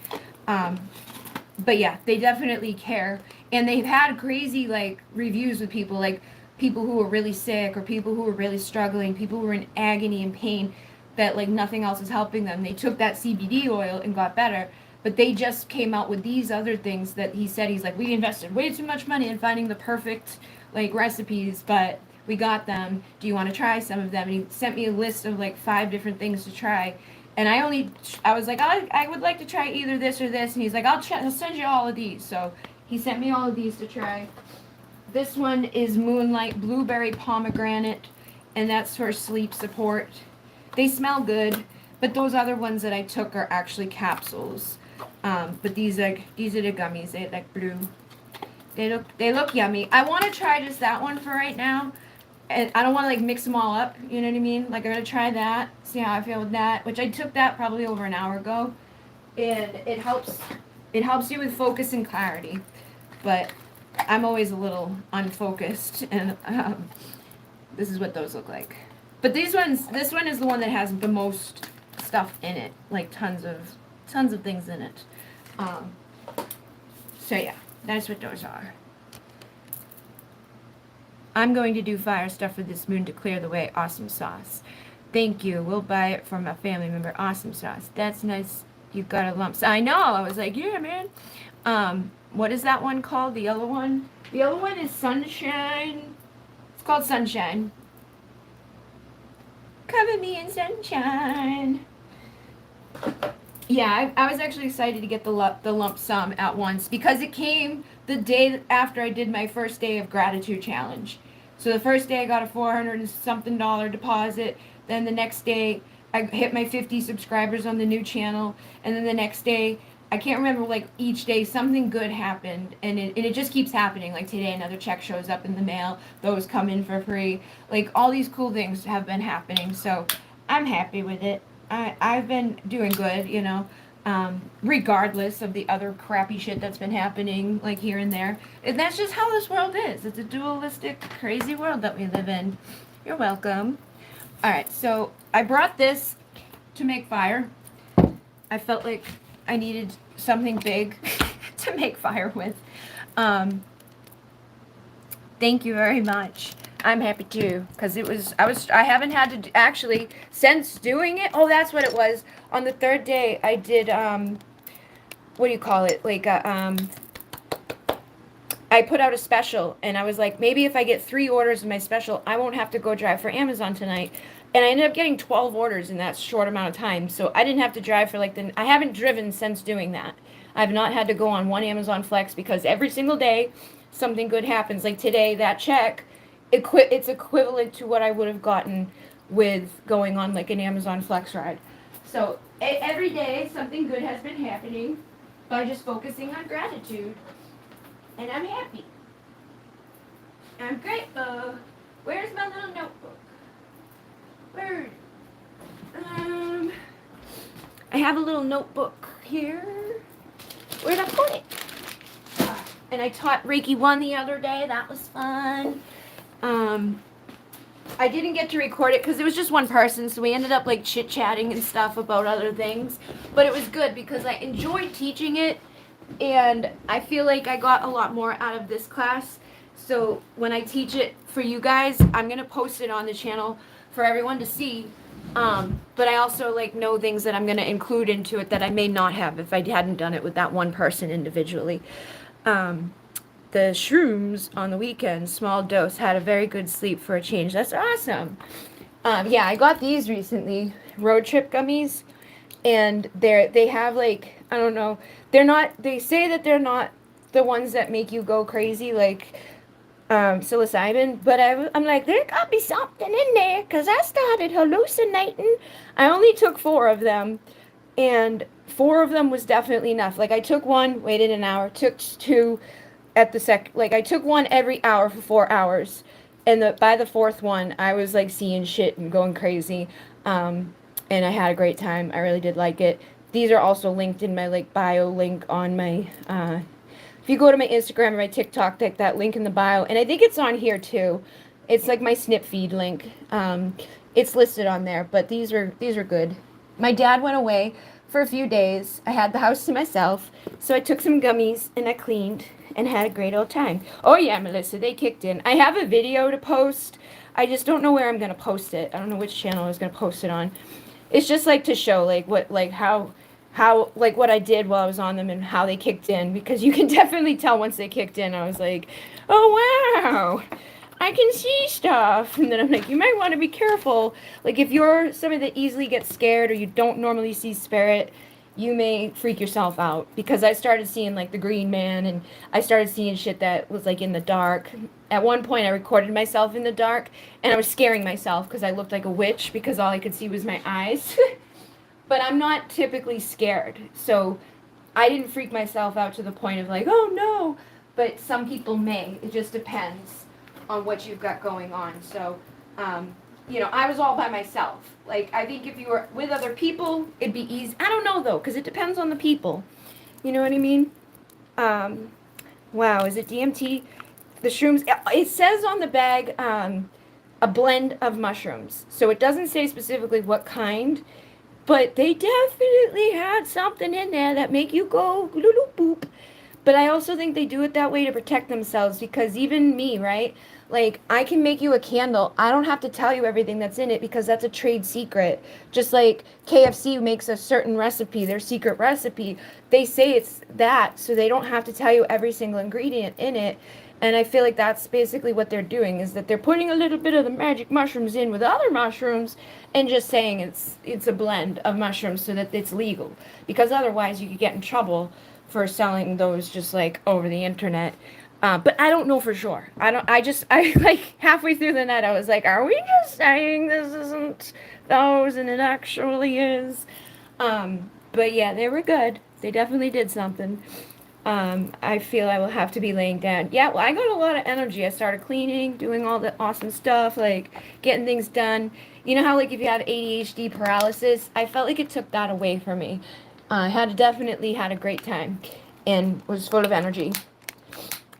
But yeah, they definitely care. And they've had crazy like reviews with people, like people who were really sick or people who were really struggling, people who were in agony and pain, that like nothing else is helping them. They took that CBD oil and got better. But they just came out with these other things that he said, he's like, we invested way too much money in finding the perfect like recipes, but we got them. Do you want to try some of them? And he sent me a list of like 5 different things to try. And I was like, I would like to try either this or this. And he's like, I'll send you all of these. So he sent me all of these to try. This one is Moonlight Blueberry Pomegranate, and that's for sleep support. They smell good, but those other ones that I took are actually capsules. But these are the gummies. They like blue. They look yummy. I want to try just that one for right now. And I don't want to like mix them all up, you know what I mean? Like, I'm going to try that, see how I feel with that, which I took that probably over an hour ago. And it helps you with focus and clarity. But I'm always a little unfocused, and this is what those look like. But this one is the one that has the most stuff in it, like tons of things in it. So yeah, that's what those are. I'm going to do fire stuff with this moon to clear the way. Awesome sauce. Thank you. We'll buy it from a family member. Awesome sauce. That's nice. You got a lump. I know. I was like, yeah, man. What is that one called? The yellow one? The yellow one is Sunshine. It's called Sunshine. Cover me in sunshine. Yeah, I was actually excited to get the lump sum at once because it came the day after I did my first day of gratitude challenge. So the first day I got a $400 and something deposit. Then the next day I hit my 50 subscribers on the new channel. And then the next day, I can't remember, like each day something good happened. And it just keeps happening. Like today another check shows up in the mail. Those come in for free. Like all these cool things have been happening. So I'm happy with it. I've been doing good, you know, regardless of the other crappy shit that's been happening, like here and there. And that's just how this world is. It's a dualistic, crazy world that we live in. You're welcome. All right, so I brought this to make fire. I felt like I needed something big to make fire with. Thank you very much. I'm happy too, because I haven't had to actually, since doing it, oh, that's what it was. On the 3rd day, I did, what do you call it, like, I put out a special, and I was like, maybe if I get 3 orders in my special, I won't have to go drive for Amazon tonight. And I ended up getting 12 orders in that short amount of time, so I didn't have to drive for, like, I haven't driven since doing that. I've not had to go on one Amazon Flex, because every single day, something good happens. Like today, that check, it's equivalent to what I would have gotten with going on like an Amazon Flex ride. So every day something good has been happening. by just focusing on gratitude. And I'm happy. I'm grateful. Where's my little notebook? Where? I have a little notebook here. Where'd I put it? And I taught Reiki 1 the other day. That was fun. I didn't get to record it because it was just one person, so we ended up like chit-chatting and stuff about other things. But it was good because I enjoyed teaching it, and I feel like I got a lot more out of this class. So when I teach it for you guys, I'm going to post it on the channel for everyone to see. But I also like know things that I'm going to include into it that I may not have if I hadn't done it with that one person individually. The shrooms on the weekend, small dose, had a very good sleep for a change. That's awesome. Yeah, I got these recently, road trip gummies, and they have like, I don't know, they say that they're not the ones that make you go crazy like psilocybin, but I'm like, there gotta be something in there because I started hallucinating. I only took 4 of them, and 4 of them was definitely enough. Like I took 1, waited an hour, took 2 at the like I took 1 every hour for 4 hours, and by the 4th one I was like seeing shit and going crazy, and I had a great time. I really did like it. These are also linked in my like bio link on my if you go to my Instagram or my TikTok, that link in the bio, and I think it's on here too. It's like my snip feed link. It's listed on there, but these are good. My dad went away for a few days. I had the house to myself, so I took some gummies and I cleaned and had a great old time. Oh yeah, Melissa, they kicked in. I have a video to post. I just don't know where I'm gonna post it. I don't know which channel I was gonna post it on. It's just like to show like what like how like what I did while I was on them and how they kicked in, because you can definitely tell once they kicked in. I was like, oh wow, I can see stuff. And then I'm like, you might want to be careful. Like if you're somebody that easily gets scared or you don't normally see spirit, you may freak yourself out, because I started seeing like the green man, and I started seeing shit that was like in the dark. At one point I recorded myself in the dark and I was scaring myself because I looked like a witch because all I could see was my eyes. But I'm not typically scared, so I didn't freak myself out to the point of like, oh no, but some people may. It just depends on what you've got going on. So, I was all by myself. Like, I think if you were with other people, it'd be easy. I don't know, though, because it depends on the people. You know what I mean? Wow, is it DMT? The shrooms, it says on the bag, a blend of mushrooms. So it doesn't say specifically what kind, but they definitely had something in there that make you go little boop. But I also think they do it that way to protect themselves, because even me, right? Like, I can make you a candle. I don't have to tell you everything that's in it because that's a trade secret. Just like KFC makes a certain recipe, their secret recipe. They say it's that, so they don't have to tell you every single ingredient in it. And I feel like that's basically what they're doing, is that they're putting a little bit of the magic mushrooms in with other mushrooms and just saying it's a blend of mushrooms so that it's legal. Because otherwise you could get in trouble for selling those just like over the internet. But I don't know for sure. I like halfway through the night I was like, are we just saying this isn't those and it actually is? But yeah, they were good. They definitely did something. I feel I will have to be laying down. Yeah, well, I got a lot of energy. I started cleaning, doing all the awesome stuff, like getting things done. You know how like if you have ADHD paralysis, I felt like it took that away from me. I definitely had a great time and was full of energy.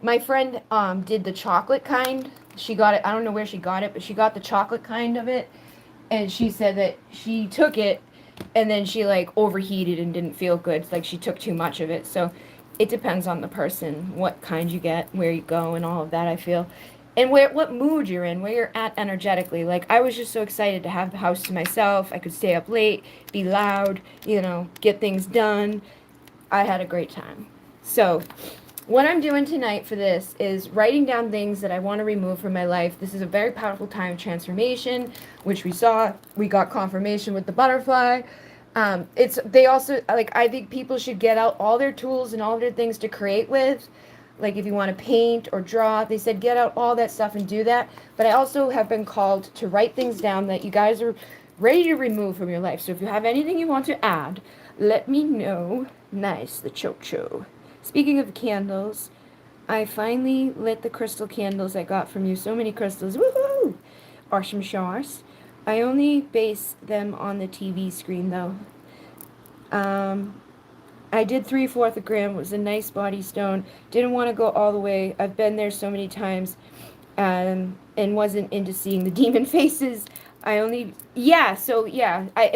My friend did the chocolate kind. She got it. I don't know where she got it, but she got the chocolate kind of it. And she said that she took it and then she like overheated and didn't feel good. It's like she took too much of it. So it depends on the person, what kind you get, where you go, and all of that, I feel. And what mood you're in, where you're at energetically. Like, I was just so excited to have the house to myself. I could stay up late, be loud, get things done. I had a great time. So, what I'm doing tonight for this is writing down things that I want to remove from my life. This is a very powerful time of transformation, which we got confirmation with the butterfly. They also, like, I think people should get out all their tools and all their things to create with. Like, if you want to paint or draw, they said get out all that stuff and do that. But I also have been called to write things down that you guys are ready to remove from your life. So if you have anything you want to add, let me know. Nice, the chocho. Speaking of candles, I finally lit the crystal candles I got from you. So many crystals. Woohoo! Awesome sauce. I only base them on the TV screen, though. I did 3/4 a gram. It was a nice body stone. Didn't want to go all the way. I've been there so many times, and wasn't into seeing the demon faces. I only, yeah, so yeah. I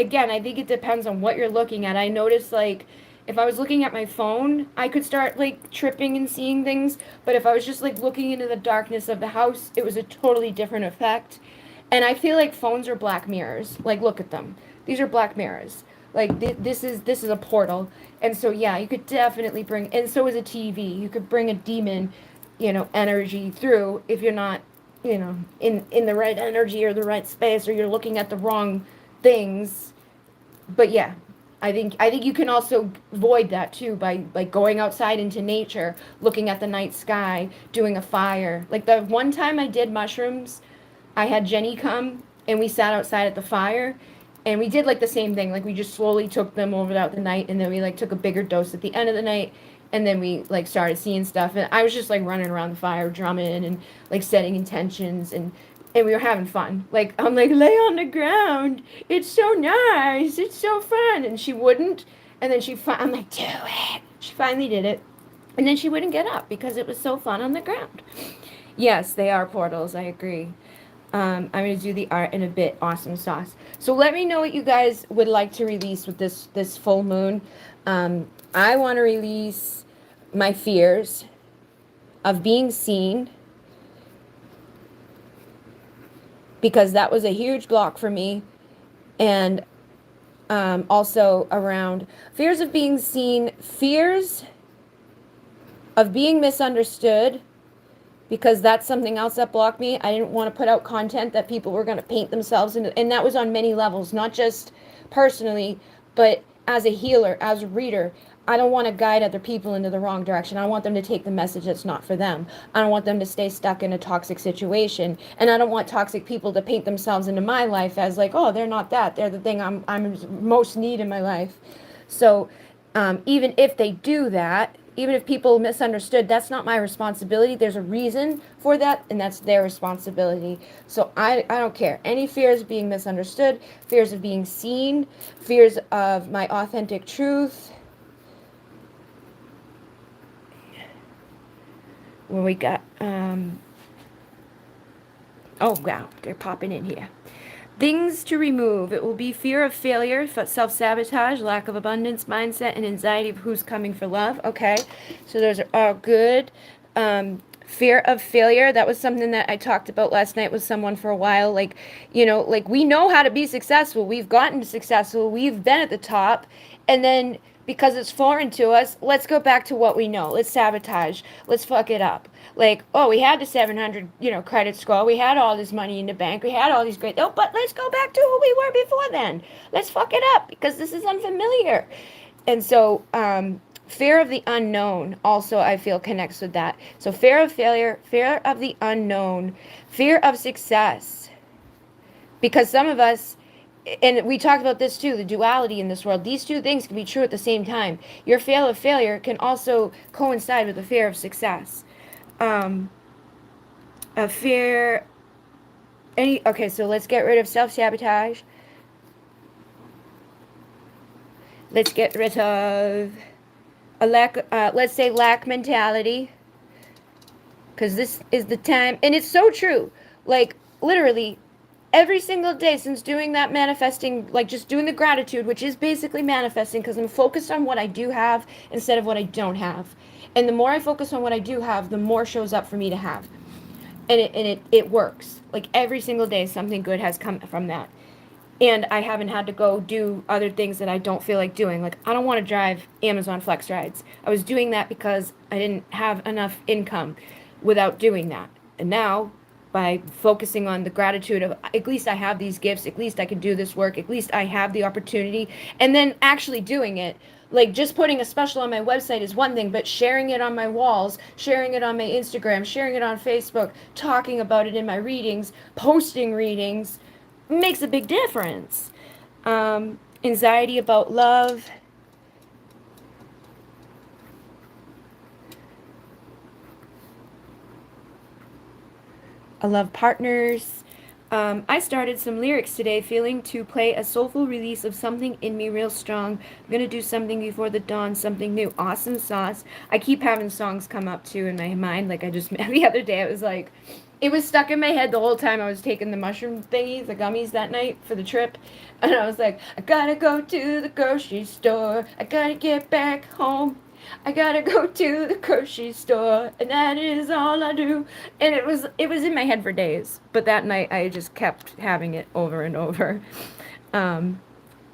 think it depends on what you're looking at. I noticed, like, if I was looking at my phone, I could start, like, tripping and seeing things. But if I was just, like, looking into the darkness of the house, it was a totally different effect. And I feel like phones are black mirrors. Like, look at them. These are black mirrors. Like, this is a portal. And so, yeah, you could definitely bring, and so is a TV. You could bring a demon, energy through if you're not, in the right energy or the right space, or you're looking at the wrong things. But yeah, I think you can also void that too by, like, going outside into nature, looking at the night sky, doing a fire. Like, the one time I did mushrooms, I had Jenny come and we sat outside at the fire, and we did, like, the same thing. Like, we just slowly took them over throughout the night, and then we, like, took a bigger dose at the end of the night, and then we, like, started seeing stuff. And I was just, like, running around the fire, drumming and, like, setting intentions, and we were having fun. Like, I'm like, lay on the ground. It's so nice. It's so fun. And she wouldn't. And then I'm like, do it. She finally did it. And then she wouldn't get up because it was so fun on the ground. Yes, they are portals. I agree. I'm going to do the art in a bit. Awesome sauce. So let me know what you guys would like to release with this full moon. I want to release my fears of being seen, because that was a huge block for me. And also around fears of being seen, fears of being misunderstood, because that's something else that blocked me. I didn't want to put out content that people were going to paint themselves in, and that was on many levels, not just personally, but as a healer, as a reader. I don't want to guide other people into the wrong direction. I want them to take the message that's not for them. I don't want them to stay stuck in a toxic situation. And I don't want toxic people to paint themselves into my life as, like, oh, they're not that. They're the thing I'm most need in my life. So even if they do that, even if people misunderstood, that's not my responsibility. There's a reason for that, and that's their responsibility. So I don't care. Any fears of being misunderstood, fears of being seen, fears of my authentic truth. Well, we got, oh, wow, they're popping in here. Things to remove. It will be fear of failure, self-sabotage, lack of abundance mindset, and anxiety of who's coming for love. Okay, so those are all good. Fear of failure. That was something that I talked about last night with someone for a while. Like, like, we know how to be successful. We've gotten successful. We've been at the top. And then, because it's foreign to us, let's go back to what we know. Let's sabotage. Let's fuck it up. Like, oh, we had the 700, credit score. We had all this money in the bank. We had all these great, oh, but let's go back to who we were before then. Let's fuck it up because this is unfamiliar. And so, fear of the unknown also, I feel, connects with that. So fear of failure, fear of the unknown, fear of success. Because some of us, and we talked about this too, the duality in this world. These two things can be true at the same time. Your fear of failure can also coincide with the fear of success. A fear, okay, so let's get rid of self-sabotage. Let's get rid of a lack, let's say lack mentality. Because this is the time, and it's so true. Like, literally, every single day since doing that manifesting, like just doing the gratitude, which is basically manifesting, because I'm focused on what I do have instead of what I don't have. And the more I focus on what I do have, the more shows up for me to have. And it works. Like, every single day something good has come from that. And I haven't had to go do other things that I don't feel like doing. Like, I don't want to drive Amazon Flex rides. I was doing that because I didn't have enough income without doing that. And now, by focusing on the gratitude of, at least I have these gifts, at least I can do this work, at least I have the opportunity, and then actually doing it. Like, just putting a special on my website is one thing, but sharing it on my walls, sharing it on my Instagram, sharing it on Facebook, talking about it in my readings, posting readings, makes a big difference. Anxiety about love. I love partners. I started some lyrics today, feeling to play a soulful release of something in me real strong. I'm gonna do something before the dawn, something new. Awesome sauce. I keep having songs come up too in my mind. Like I just the other day, it was like, it was stuck in my head the whole time I was taking the mushroom thingies, the gummies that night for the trip. And I was like, I gotta go to the grocery store. I gotta get back home. I gotta go to the grocery store, and that is all I do. And it was in my head for days, but that night I just kept having it over and over. Um,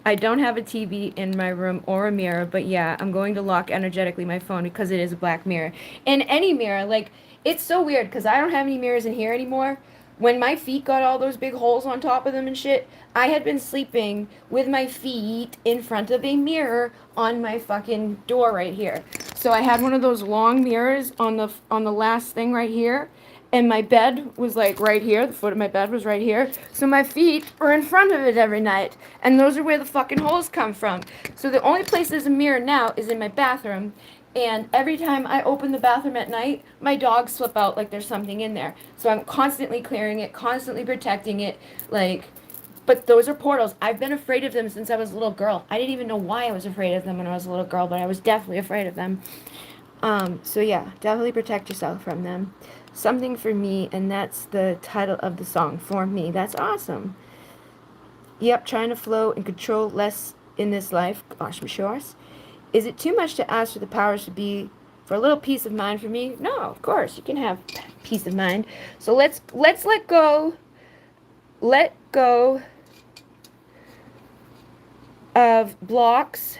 I don't have a TV in my room or a mirror, but yeah, I'm going to lock energetically my phone because it is a black mirror. And any mirror, like, it's so weird because I don't have any mirrors in here anymore. When my feet got all those big holes on top of them and shit, I had been sleeping with my feet in front of a mirror on my fucking door right here. So I had one of those long mirrors on the last thing right here, and my bed was like right here. The foot of my bed was right here. So my feet were in front of it every night. And those are where the fucking holes come from. So the only place there's a mirror now is in my bathroom. And every time I open the bathroom at night, my dogs slip out like there's something in there. So I'm constantly clearing it, constantly protecting it. Like, but those are portals. I've been afraid of them since I was a little girl. I didn't even know why I was afraid of them when I was a little girl, but I was definitely afraid of them. So yeah, definitely protect yourself from them. Something for me, and that's the title of the song, For Me. That's awesome. Yep, trying to flow and control less in this life. Gosh, Mishores. Is it too much to ask for the powers to be for a little peace of mind for me? No, of course, you can have peace of mind. So let's let go. Let go of blocks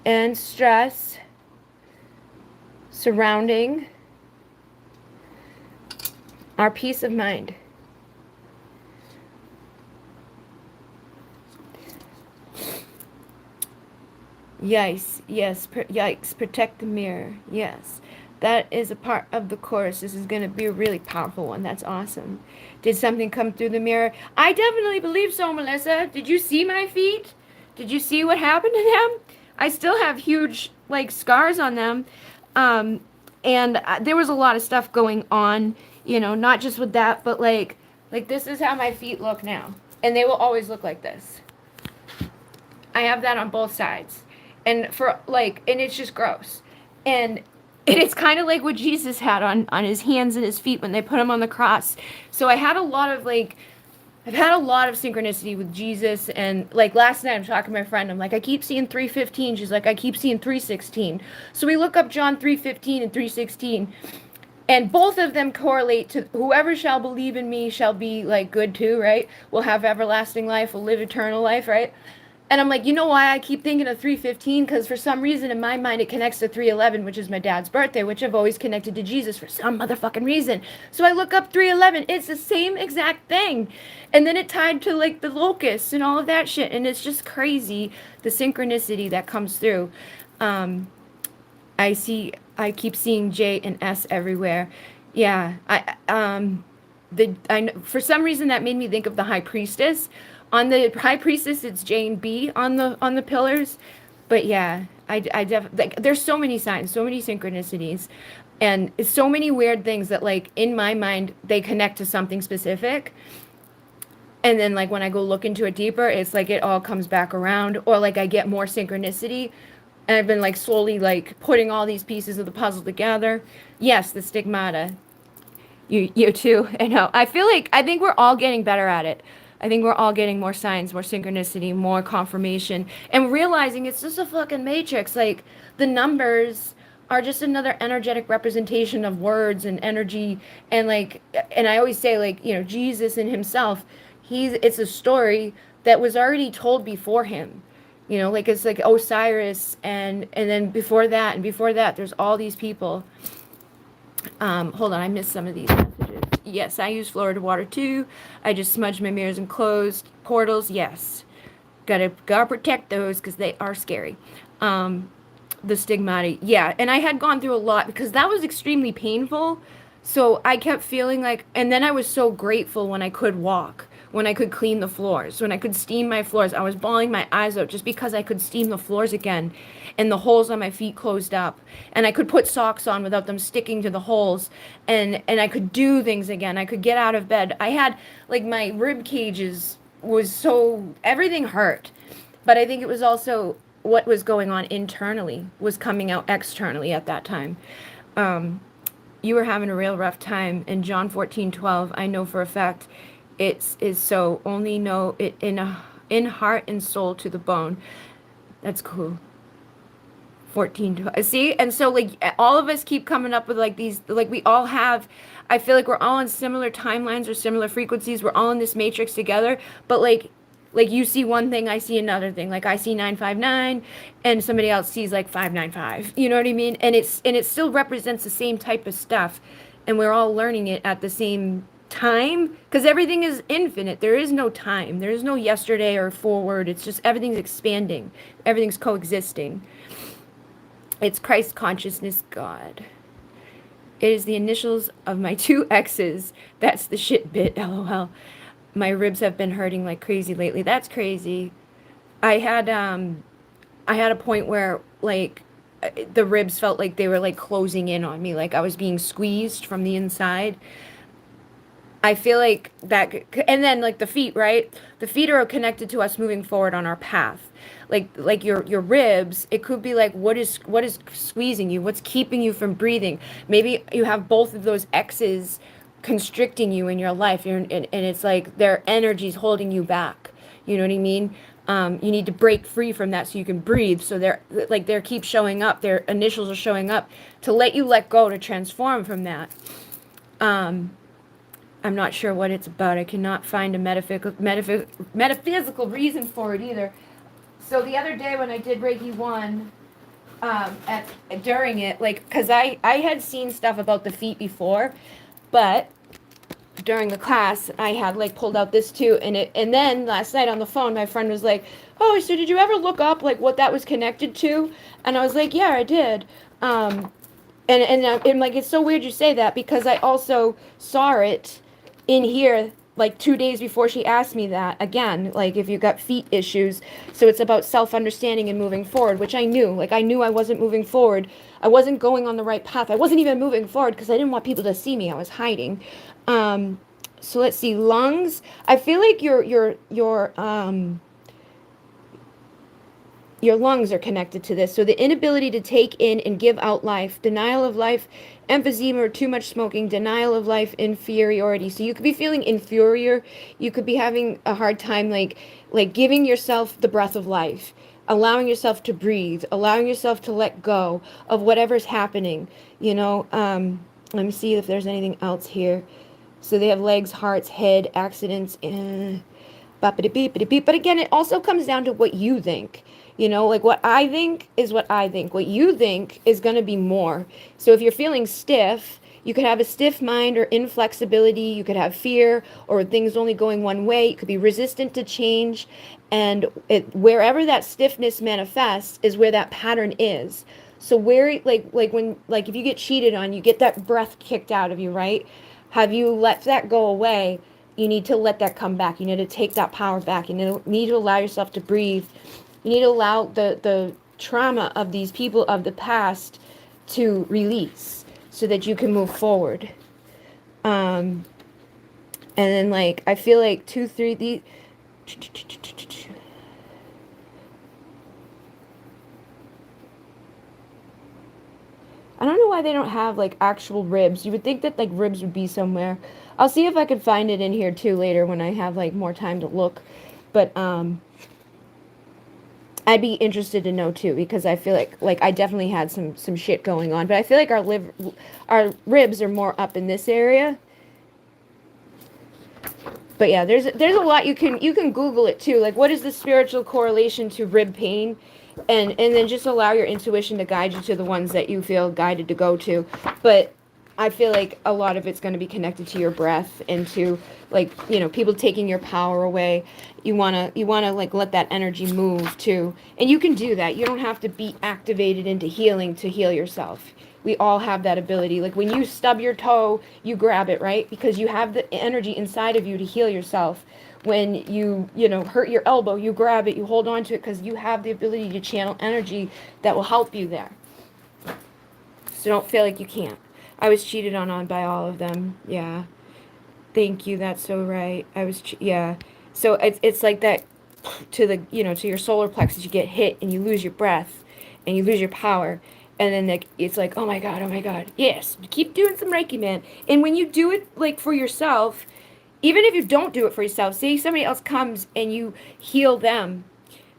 and stress surrounding our peace of mind. Yikes, yes, yikes, protect the mirror, yes. That is a part of the chorus. This is going to be a really powerful one. That's awesome. Did something come through the mirror? I definitely believe so, Melissa. Did you see my feet? Did you see what happened to them? I still have huge, like, scars on them. And there was a lot of stuff going on, you know, not just with that, but, like this is how my feet look now. And they will always look like this. I have that on both sides. And and it's just gross. And it's kind of like what Jesus had on his hands and his feet when they put him on the cross. So I've had a lot of synchronicity with Jesus. And like last night I'm talking to my friend, I'm like, I keep seeing 3:15. She's like, I keep seeing 3:16. So we look up John 3:15 and 3:16. And both of them correlate to whoever shall believe in me shall be like good too, right? Will have everlasting life, will live eternal life, right? And I'm like, you know why I keep thinking of 3:15? Because for some reason in my mind it connects to 3:11, which is my dad's birthday, which I've always connected to Jesus for some motherfucking reason. So I look up 3:11. It's the same exact thing. And then it tied to like the locusts and all of that shit. And it's just crazy, the synchronicity that comes through. I keep seeing J and S everywhere. Yeah, for some reason that made me think of the high priestess. On the high priestess, it's J and B on the pillars. But yeah, there's so many signs, so many synchronicities, and so many weird things that like in my mind they connect to something specific. And then like when I go look into it deeper, it's like it all comes back around, or like I get more synchronicity. And I've been like slowly like putting all these pieces of the puzzle together. Yes, the stigmata. You too. I know. I think we're all getting better at it. I think we're all getting more signs, more synchronicity, more confirmation, and realizing it's just a fucking matrix. Like the numbers are just another energetic representation of words and energy. And I always say like, you know, Jesus in himself, it's a story that was already told before him. You know, like it's like Osiris and then before that and before that, there's all these people. Hold on, I missed some of these messages. Yes, I use Florida water too. I just smudge my mirrors and closed portals. Yes, gotta protect those because they are scary. The stigmata, yeah. And I had gone through a lot because that was extremely painful. So I kept feeling like, and then I was so grateful when I could walk, when I could clean the floors, when I could steam my floors. I was bawling my eyes out just because I could steam the floors again and the holes on my feet closed up, and I could put socks on without them sticking to the holes, and I could do things again. I could get out of bed. I had, like, my rib cages was so, everything hurt. But I think it was also what was going on internally was coming out externally at that time. You were having a real rough time. In John 14:12, I know for a fact it is so. Only know it in heart and soul to the bone. That's cool. 14, see? And so, like, all of us keep coming up with, like, these, like, we all have, I feel like we're all on similar timelines or similar frequencies. We're all in this matrix together, but, like you see one thing, I see another thing. Like, I see 959 and somebody else sees like 595. You know what I mean? And it still represents the same type of stuff, and we're all learning it at the same time, because everything is infinite. There is no time. There is no yesterday or forward. It's just everything's expanding. Everything's coexisting. It's Christ consciousness, God. It is the initials of my 2 X's. That's the shit bit, LOL. My ribs have been hurting like crazy lately. That's crazy. I had a point where, like, the ribs felt like they were, like, closing in on me, like I was being squeezed from the inside. I feel like that, and then, like, the feet, right? The feet are connected to us moving forward on our path. Like your ribs, it could be like, what is squeezing you? What's keeping you from breathing? Maybe you have both of those X's constricting you in your life, and it's like their energy's holding you back. You know what I mean? You need to break free from that so you can breathe. So they're keep showing up. Their initials are showing up to let you let go, to transform from that. I'm not sure what it's about. I cannot find a metaphysical reason for it either. So the other day when I did Reiki 1, during it, like, because I had seen stuff about the feet before, but during the class I had, like, pulled out this too, and then last night on the phone my friend was like, oh, so did you ever look up, like, what that was connected to? And I was like, yeah, I did. And like, it's so weird you say that, because I also saw it in here like 2 days before she asked me that again, like, if you got feet issues. So it's about self-understanding and moving forward, which I knew. Like, I knew I wasn't moving forward. I wasn't going on the right path. I wasn't even moving forward because I didn't want people to see me. I was hiding. So let's see, lungs. I feel like your lungs are connected to this. So the inability to take in and give out life, denial of life, emphysema or too much smoking, denial of life, inferiority. So you could be feeling inferior. You could be having a hard time, like giving yourself the breath of life, allowing yourself to breathe, allowing yourself to let go of whatever's happening. You know, let me see if there's anything else here. So they have legs, hearts, head, accidents, but again, it also comes down to what you think. You know, like, what I think is what I think. What you think is going to be more. So if you're feeling stiff, you could have a stiff mind or inflexibility. You could have fear or things only going one way. You could be resistant to change. And wherever that stiffness manifests is where that pattern is. So where, like when, like, if you get cheated on, you get that breath kicked out of you, right? Have you let that go away? You need to let that come back. You need to take that power back. You need to allow yourself to breathe. You need to allow the trauma of these people of the past to release so that you can move forward. And then, like, I feel like 2, 3, the I don't know why they don't have, like, actual ribs. You would think that, like, ribs would be somewhere. I'll see if I can find it in here too later when I have, like, more time to look. But I'd be interested to know too, because I feel like I definitely had some shit going on, but I feel like our ribs are more up in this area. But yeah, there's a lot you can Google it too. Like, what is the spiritual correlation to rib pain? And then just allow your intuition to guide you to the ones that you feel guided to go to. But I feel like a lot of it's going to be connected to your breath and to, like, people taking your power away. You want to like let that energy move too. And you can do that. You don't have to be activated into healing to heal yourself. We all have that ability. Like when you stub your toe, you grab it, right? Because you have the energy inside of you to heal yourself. When you hurt your elbow, you grab it, you hold on to it because you have the ability to channel energy that will help you there. So don't feel like you can't. I was cheated on by all of them. Yeah. Thank you. That's so right. Yeah. So it's like that to the, to your solar plexus. You get hit and you lose your breath and you lose your power. And then it's like, oh my God, oh my God. Yes. Keep doing some Reiki, man. And when you do it like for yourself, even if you don't do it for yourself, say somebody else comes and you heal them,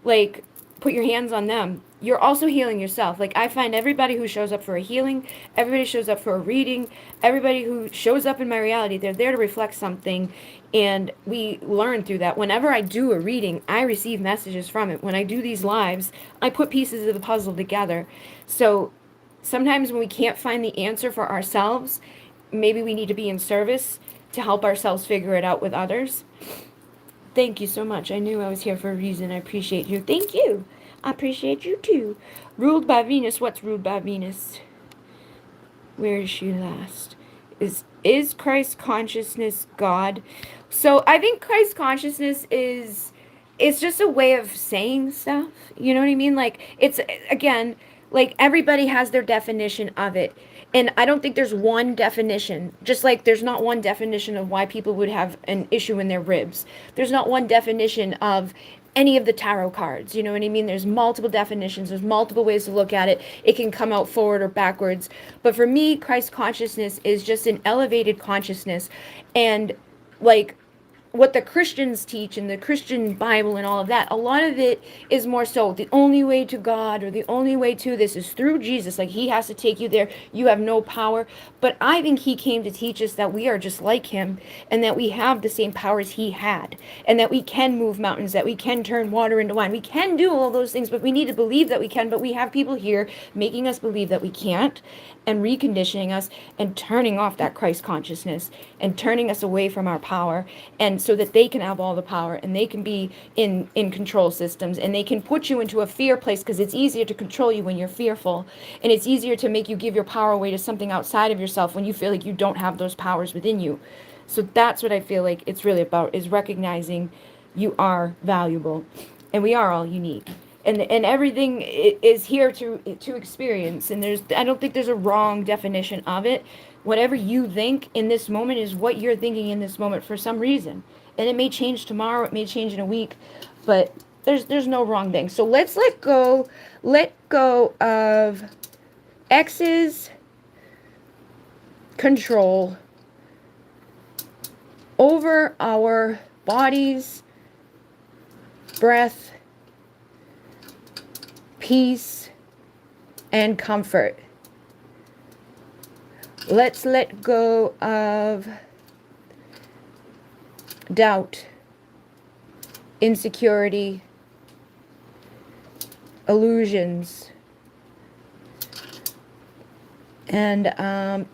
like put your hands on them, you're also healing yourself. Like I find everybody who shows up for a healing, everybody shows up for a reading, everybody who shows up in my reality, they're there to reflect something, and we learn through that. Whenever I do a reading, I receive messages from it. When I do these lives, I put pieces of the puzzle together. So sometimes when we can't find the answer for ourselves, maybe we need to be in service to help ourselves figure it out with others. Thank you so much. I knew I was here for a reason. I appreciate you. Thank you. I appreciate you too. Ruled by Venus. What's ruled by Venus? Where is she last? Is Christ consciousness God? So I think Christ consciousness it's just a way of saying stuff. You know what I mean? Like it's, again, like everybody has their definition of it. And I don't think there's one definition. Just like there's not one definition of why people would have an issue in their ribs. There's not one definition of any of the tarot cards. You know what I mean? There's multiple definitions. There's multiple ways to look at it. It can come out forward or backwards. But for me, Christ consciousness is just an elevated consciousness. And like what the Christians teach in the Christian Bible and all of that, a lot of it is more so the only way to God or the only way to this is through Jesus. Like he has to take you there. You have no power. But I think he came to teach us that we are just like him and that we have the same powers he had and that we can move mountains, that we can turn water into wine. We can do all those things, but we need to believe that we can. But we have people here making us believe that we can't and reconditioning us and turning off that Christ consciousness and turning us away from our power, and so that they can have all the power and they can be in control systems and they can put you into a fear place because it's easier to control you when you're fearful, and it's easier to make you give your power away to something outside of yourself when you feel like you don't have those powers within you. So that's what I feel like it's really about, is recognizing you are valuable and we are all unique. And everything is here to experience, and I don't think there's a wrong definition of it. Whatever you think in this moment is what you're thinking in this moment for some reason, and it may change tomorrow, it may change in a week, but there's no wrong thing. So let's let go of X's control over our bodies, breath, peace, and comfort. Let's let go of doubt, insecurity, illusions, and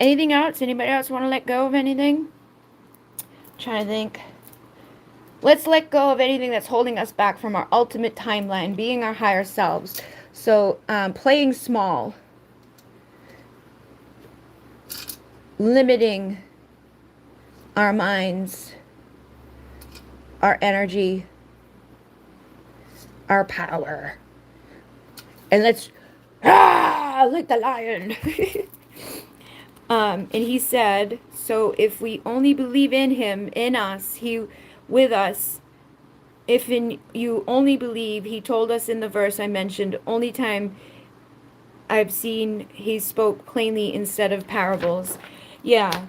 anything else? Anybody else want to let go of anything? I'm trying to think. Let's let go of anything that's holding us back from our ultimate timeline, being our higher selves. So playing small, limiting our minds, our energy, our power. And let's, like the lion. And he said, so if we only believe in him, in us, with us, if in you only believe, he told us in the verse I mentioned, only time I've seen he spoke plainly instead of parables. Yeah.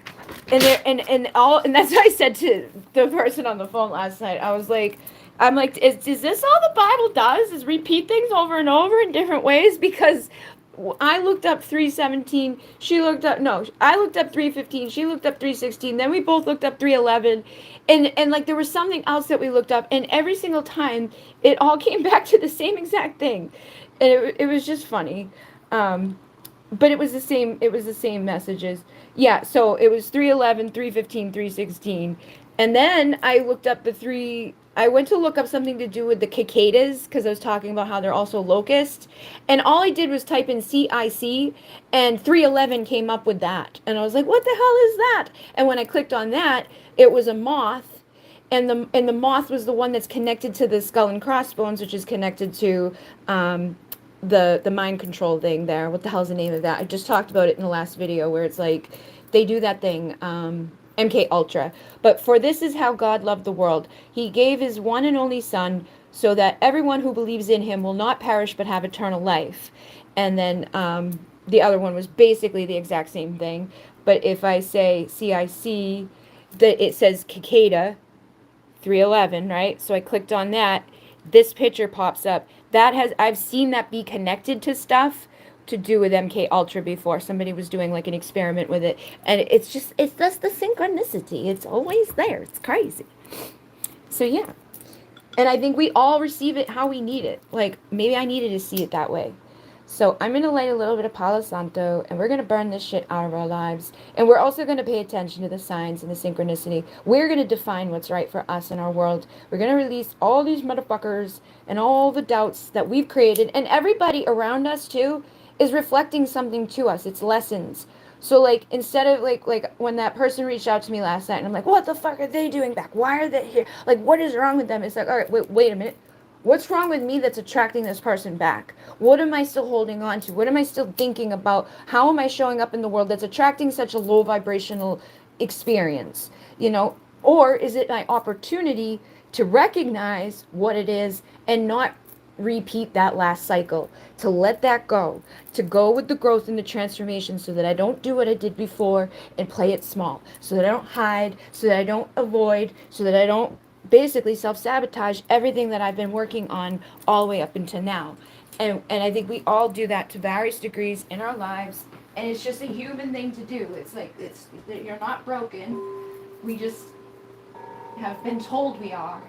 And that's what I said to the person on the phone last night. I'm like, is this all the Bible does, is repeat things over and over in different ways? Because I looked up 3:17, I looked up 3:15, she looked up 3:16, then we both looked up 3:11, and like there was something else that we looked up, and every single time it all came back to the same exact thing, and it was just funny, but it was the same messages. Yeah, so it was 311, 315, 316. And then I looked up I went to look up something to do with the cicadas because I was talking about how they're also locusts. And all I did was type in CIC and 311 came up with that. And I was like, what the hell is that? And when I clicked on that, it was a moth. And the moth was the one that's connected to the skull and crossbones, which is connected to the mind control thing there. What the hell's the name of that? I just talked about it in the last video where it's like they do that thing, MK Ultra. But for this is how God loved the world. He gave his one and only son so that everyone who believes in him will not perish but have eternal life. And then the other one was basically the exact same thing. But if I say CIC, that it says cicada 311, right? So I clicked on that. This picture pops up. I've seen that be connected to stuff to do with MK Ultra before. Somebody was doing like an experiment with it. And it's just the synchronicity. It's always there. It's crazy. So yeah. And I think we all receive it how we need it. Like maybe I needed to see it that way. So I'm going to light a little bit of Palo Santo, and we're going to burn this shit out of our lives. And we're also going to pay attention to the signs and the synchronicity. We're going to define what's right for us in our world. We're going to release all these motherfuckers and all the doubts that we've created. And everybody around us, too, is reflecting something to us. It's lessons. So, like, instead of, like when that person reached out to me last night, and I'm like, what the fuck are they doing back? Why are they here? Like, what is wrong with them? It's like, all right, wait a minute. What's wrong with me that's attracting this person back? What am I still holding on to? What am I still thinking about? How am I showing up in the world that's attracting such a low vibrational experience? You know, or is it my opportunity to recognize what it is and not repeat that last cycle, to let that go, to go with the growth and the transformation so that I don't do what I did before and play it small, so that I don't hide, so that I don't avoid, so that I don't basically self-sabotage everything that I've been working on all the way up until now. And I think we all do that to various degrees in our lives, and it's just a human thing to do. It's like you're not broken. We just have been told we are.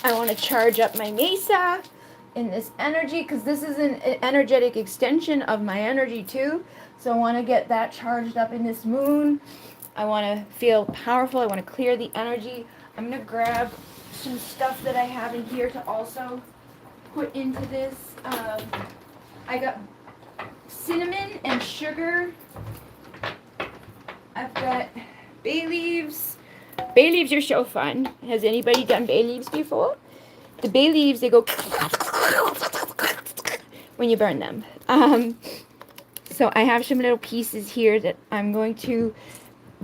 I want to charge up my mesa in this energy because this is an energetic extension of my energy too. So I want to get that charged up in this moon. I want to feel powerful. I want to clear the energy. I'm going to grab some stuff that I have in here to also put into this. I got cinnamon and sugar. I've got bay leaves. Bay leaves are so fun. Has anybody done bay leaves before? The bay leaves, they go when you burn them. So I have some little pieces here that I'm going to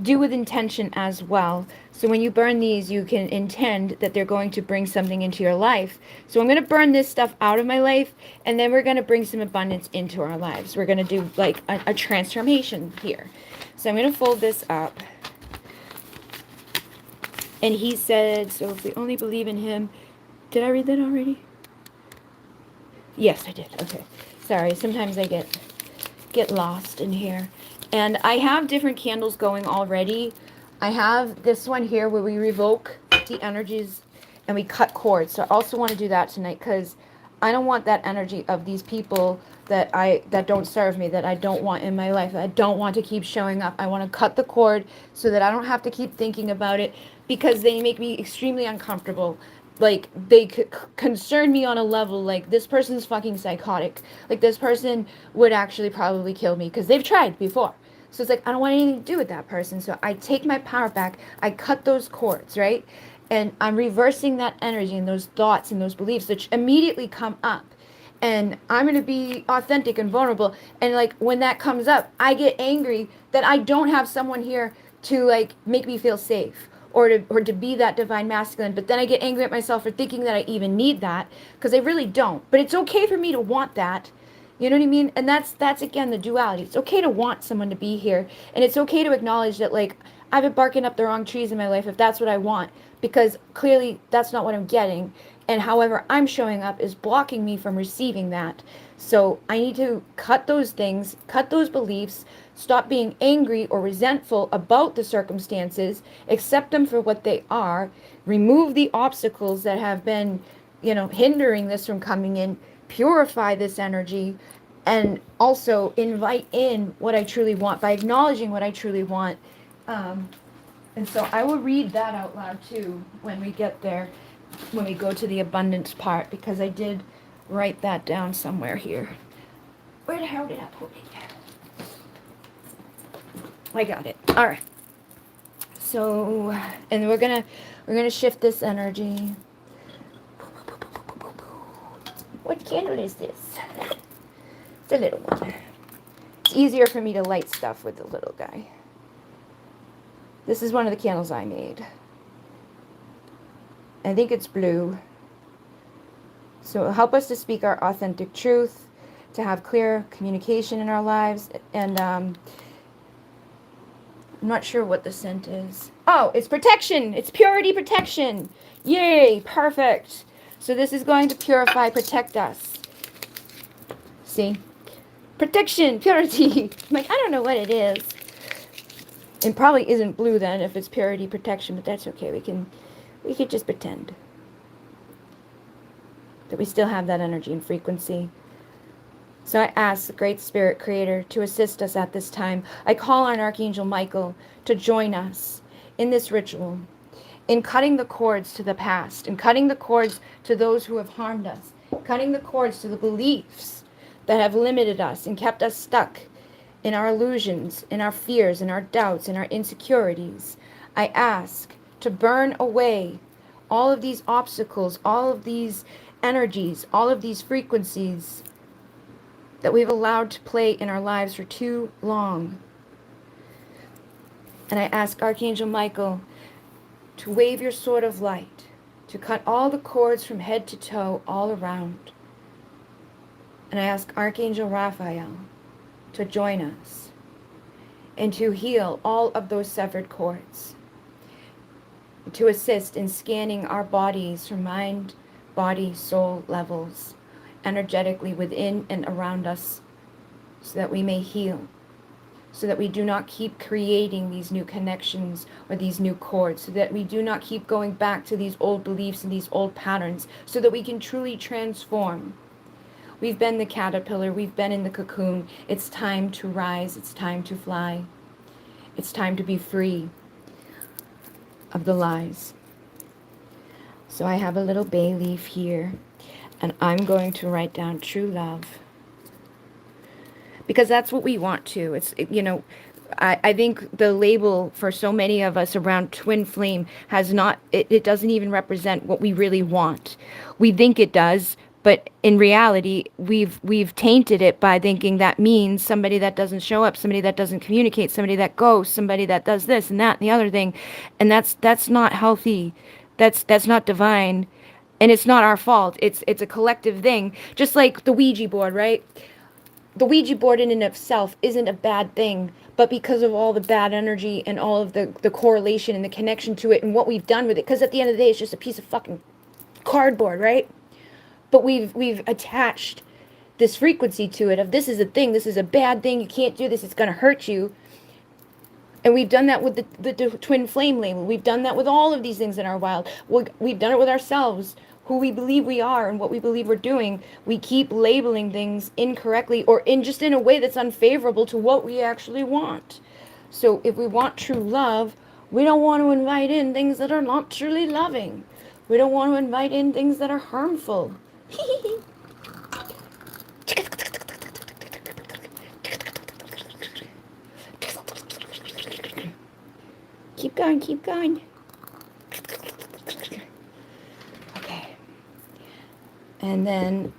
do with intention as well. So when you burn these, you can intend that they're going to bring something into your life. So I'm going to burn this stuff out of my life, and then we're going to bring some abundance into our lives. We're going to do like a transformation here. So I'm going to fold this up. And he said, so if we only believe in him. Did I read that already? Yes, I did. Okay. Sorry. Sometimes I get lost in here. And I have different candles going already. I have this one here where we revoke the energies and we cut cords. So I also want to do that tonight because I don't want that energy of these people that don't serve me, that I don't want in my life. I don't want to keep showing up. I want to cut the cord so that I don't have to keep thinking about it because they make me extremely uncomfortable. Like, they concern me on a level, like, this person's fucking psychotic. Like, this person would actually probably kill me because they've tried before. So it's like, I don't want anything to do with that person. So I take my power back. I cut those cords, right? And I'm reversing that energy and those thoughts and those beliefs which immediately come up. And I'm going to be authentic and vulnerable. And, like, when that comes up, I get angry that I don't have someone here to, like, make me feel safe. Or to be that divine masculine. But then I get angry at myself for thinking that I even need that. Because I really don't. But it's okay for me to want that. You know what I mean? And that's again, the duality. It's okay to want someone to be here. And it's okay to acknowledge that, like, I've been barking up the wrong trees in my life if that's what I want. because clearly that's not what I'm getting. And however I'm showing up is blocking me from receiving that. So I need to cut those things, cut those beliefs, stop being angry or resentful about the circumstances, accept them for what they are, remove the obstacles that have been, hindering this from coming in, purify this energy, and also invite in what I truly want by acknowledging what I truly want. Um, and so I will read that out loud too when we get there, when we go to the abundance part, because I did write that down somewhere here. Where the hell did I put it? I got it. All right. So, and we're gonna shift this energy. What candle is this? It's a little one. It's easier for me to light stuff with the little guy. This is one of the candles I made. I think it's blue. So it'll help us to speak our authentic truth, to have clear communication in our lives. And I'm not sure what the scent is. Oh, it's protection. It's purity protection. Yay, perfect. So this is going to purify, protect us. See? Protection, purity. I'm like, I don't know what it is. It probably isn't blue then if it's purity protection, but that's okay. We could just pretend that we still have that energy and frequency. So I ask the Great Spirit Creator to assist us at this time. I call on Archangel Michael to join us in this ritual, in cutting the cords to the past, in cutting the cords to those who have harmed us, cutting the cords to the beliefs that have limited us and kept us stuck in our illusions, in our fears, in our doubts, in our insecurities. I ask to burn away all of these obstacles, all of these energies, all of these frequencies that we've allowed to play in our lives for too long. And I ask Archangel Michael to wave your sword of light, to cut all the cords from head to toe all around. And I ask Archangel Raphael to join us and to heal all of those severed cords, to assist in scanning our bodies from mind, body, soul levels, energetically within and around us, so that we may heal, so that we do not keep creating these new connections or these new cords, so that we do not keep going back to these old beliefs and these old patterns, so that we can truly transform. We've been the caterpillar, we've been in the cocoon. It's time to rise, it's time to fly. It's time to be free of the lies. So I have a little bay leaf here, and I'm going to write down true love, because that's what we want to. I think the label for so many of us around twin flame has not, it doesn't even represent what we really want. We think it does, but in reality, we've tainted it by thinking that means somebody that doesn't show up, somebody that doesn't communicate, somebody that ghosts, somebody that does this and that and the other thing, and that's not healthy. That's not divine, and it's not our fault. It's a collective thing, just like the Ouija board, right? The Ouija board in and of itself isn't a bad thing, but because of all the bad energy and all of the correlation and the connection to it and what we've done with it, because at the end of the day, it's just a piece of fucking cardboard, right? But we've attached this frequency to it of this is a thing, this is a bad thing, you can't do this, it's going to hurt you. And we've done that with the twin flame label. We've done that with all of these things in our wild. We've done it with ourselves, who we believe we are and what we believe we're doing. We keep labeling things incorrectly or in a way that's unfavorable to what we actually want. So if we want true love, we don't want to invite in things that are not truly loving. We don't want to invite in things that are harmful. Keep going, keep going. Okay. And then,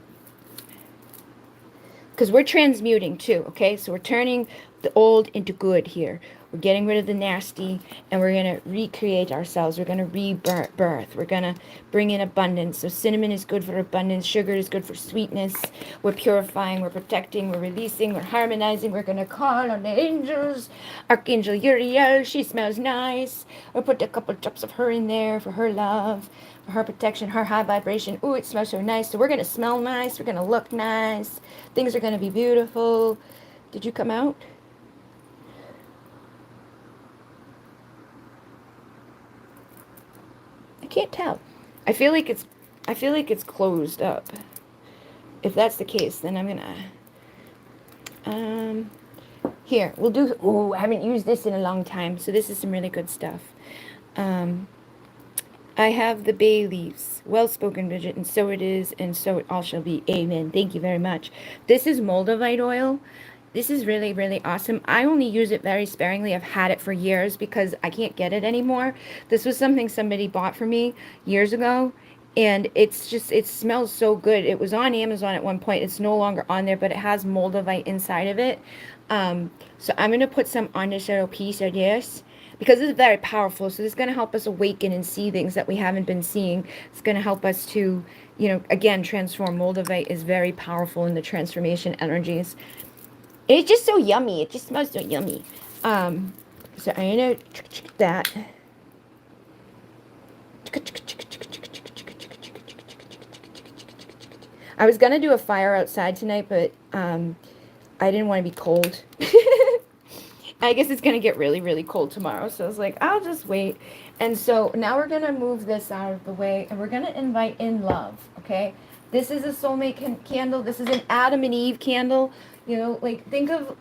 because we're transmuting too, okay? So we're turning the old into good here. We're getting rid of the nasty, and we're going to recreate ourselves. We're going to rebirth. We're going to bring in abundance. So cinnamon is good for abundance. Sugar is good for sweetness. We're purifying. We're protecting. We're releasing. We're harmonizing. We're going to call on the angels. Archangel Uriel, she smells nice. We'll put a couple drops of her in there for her love, for her protection, her high vibration. Ooh, it smells so nice. So we're going to smell nice. We're going to look nice. Things are going to be beautiful. Did you come out? I can't tell. I feel like it's closed up. If that's the case, then I'm gonna here, we'll do, oh, I haven't used this in a long time, so this is some really good stuff. I have the bay leaves. Well spoken, Bridget, and so it is, and so it all shall be. Amen. Thank you very much. This is Moldavite oil. This is really, really awesome. I only use it very sparingly. I've had it for years because I can't get it anymore. This was something somebody bought for me years ago, and it's just, it smells so good. It was on Amazon at one point. It's no longer on there, but it has Moldavite inside of it. So I'm going to put some on this little piece of this, because it's very powerful. So this is going to help us awaken and see things that we haven't been seeing. It's going to help us to, again, transform. Moldavite is very powerful in the transformation energies. And it's just so yummy. It just smells so yummy. So I'm going to that. I was going to do a fire outside tonight, but I didn't want to be cold. I guess it's going to get really, really cold tomorrow. So I was like, I'll just wait. And so now we're going to move this out of the way, and we're going to invite in love, okay? This is a soulmate candle. This is an Adam and Eve candle. Think of,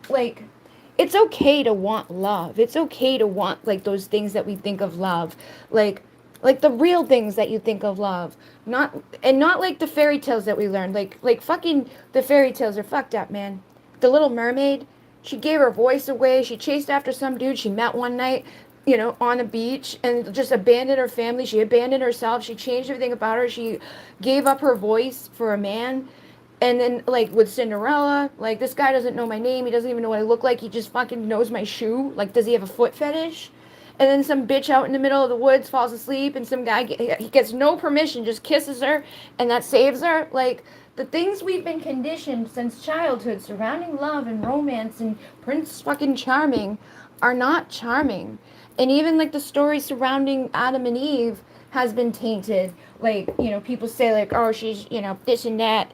it's okay to want love. It's okay to want, those things that we think of love. Like the real things that you think of love. Not like the fairy tales that we learned. Like fucking the fairy tales are fucked up, man. The Little Mermaid, she gave her voice away. She chased after some dude she met one night, on a beach, and just abandoned her family. She abandoned herself. She changed everything about her. She gave up her voice for a man. And then, with Cinderella, this guy doesn't know my name. He doesn't even know what I look like. He just fucking knows my shoe. Does he have a foot fetish? And then some bitch out in the middle of the woods falls asleep, and some guy, he gets no permission, just kisses her, and that saves her. The things we've been conditioned since childhood surrounding love and romance and Prince fucking Charming are not charming. And even the story surrounding Adam and Eve has been tainted. People say oh, she's, this and that.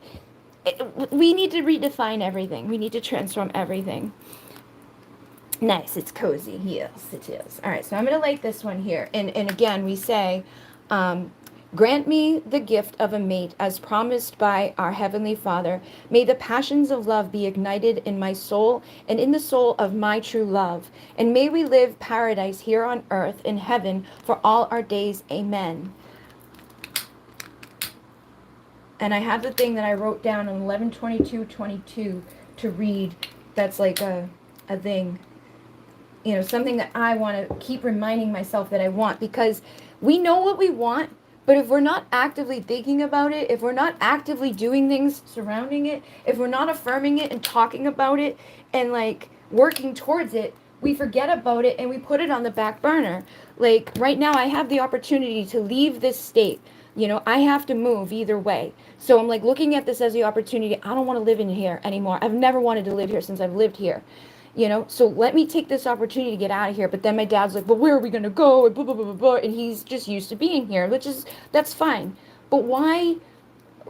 We need to redefine everything. We need to transform everything. Nice, it's cozy. Yes, it is. All right, so I'm going to light this one here. And again, we say, grant me the gift of a mate as promised by our Heavenly Father. May the passions of love be ignited in my soul and in the soul of my true love. And may we live paradise here on earth in heaven for all our days. Amen. And I have the thing that I wrote down on 11/22/22 to read. That's a thing. Something that I want to keep reminding myself that I want, because we know what we want, but if we're not actively thinking about it, if we're not actively doing things surrounding it, if we're not affirming it and talking about it and working towards it, we forget about it and we put it on the back burner. Right now I have the opportunity to leave this state. I have to move either way. So I'm looking at this as the opportunity. I don't want to live in here anymore. I've never wanted to live here since I've lived here. So let me take this opportunity to get out of here. But then my dad's like, well, where are we going to go? And blah, blah, blah, blah, blah. And he's just used to being here, that's fine. But why,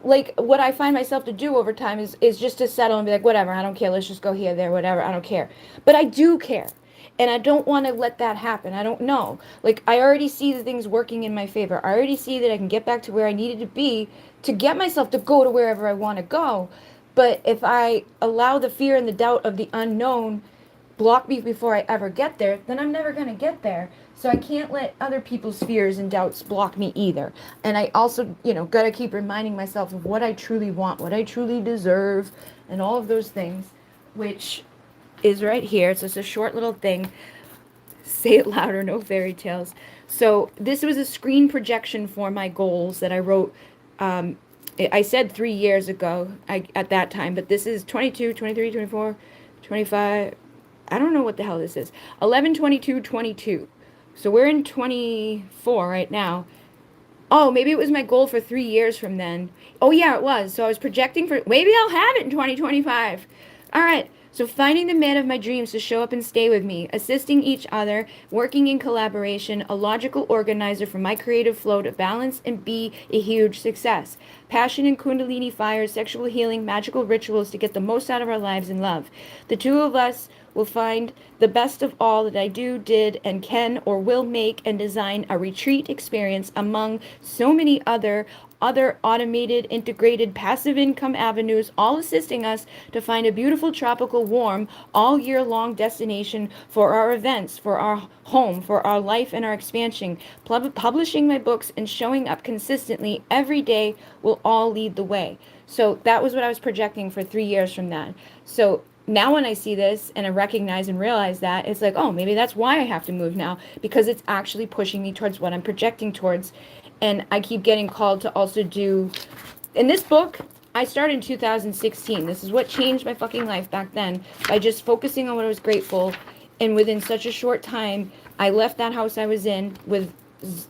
what I find myself to do over time is just to settle and be like, whatever, I don't care. Let's just go here, there, whatever. I don't care. But I do care. And I don't want to let that happen. I don't know. I already see the things working in my favor. I already see that I can get back to where I needed to be to get myself to go to wherever I want to go. But if I allow the fear and the doubt of the unknown block me before I ever get there, then I'm never going to get there. So I can't let other people's fears and doubts block me either. And I also, got to keep reminding myself of what I truly want, what I truly deserve, and all of those things, which is right here. It's just a short little thing. Say it louder, no fairy tales. So this was a screen projection for my goals that I wrote. I said 3 years ago at that time, but this is 22, 23, 24, 25. I don't know what the hell this is. 11/22/22. So we're in 24 right now. Oh, maybe it was my goal for 3 years from then. Oh, yeah, it was. So I was projecting for, maybe I'll have it in 2025. All right. So finding the man of my dreams to show up and stay with me, assisting each other, working in collaboration, a logical organizer for my creative flow to balance and be a huge success. Passion and kundalini fire, sexual healing, magical rituals to get the most out of our lives in love. The two of us will find the best of all that I do, did, and can or will make and design a retreat experience among so many other automated, integrated, passive income avenues, all assisting us to find a beautiful, tropical, warm, all year long destination for our events, for our home, for our life and our expansion. Publishing my books and showing up consistently every day will all lead the way. So that was what I was projecting for 3 years from that. So now when I see this and I recognize and realize that, it's like, oh, maybe that's why I have to move now, because it's actually pushing me towards what I'm projecting towards. And I keep getting called to also do, in this book, I started in 2016. This is what changed my fucking life back then, by just focusing on what I was grateful. And within such a short time, I left that house I was in with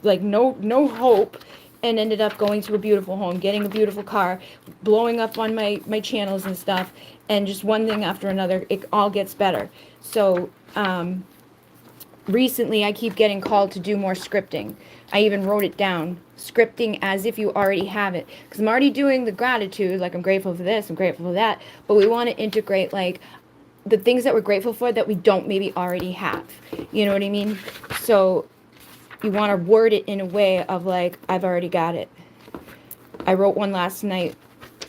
like no hope, and ended up going to a beautiful home, getting a beautiful car, blowing up on my channels and stuff, and just one thing after another, it all gets better. So recently I keep getting called to do more scripting. I even wrote it down, scripting as if you already have it, because I'm already doing the gratitude, like I'm grateful for this, I'm grateful for that, but we want to integrate like the things that we're grateful for that we don't maybe already have. You know what I mean? So you want to word it in a way of like, I've already got it. I wrote one last night,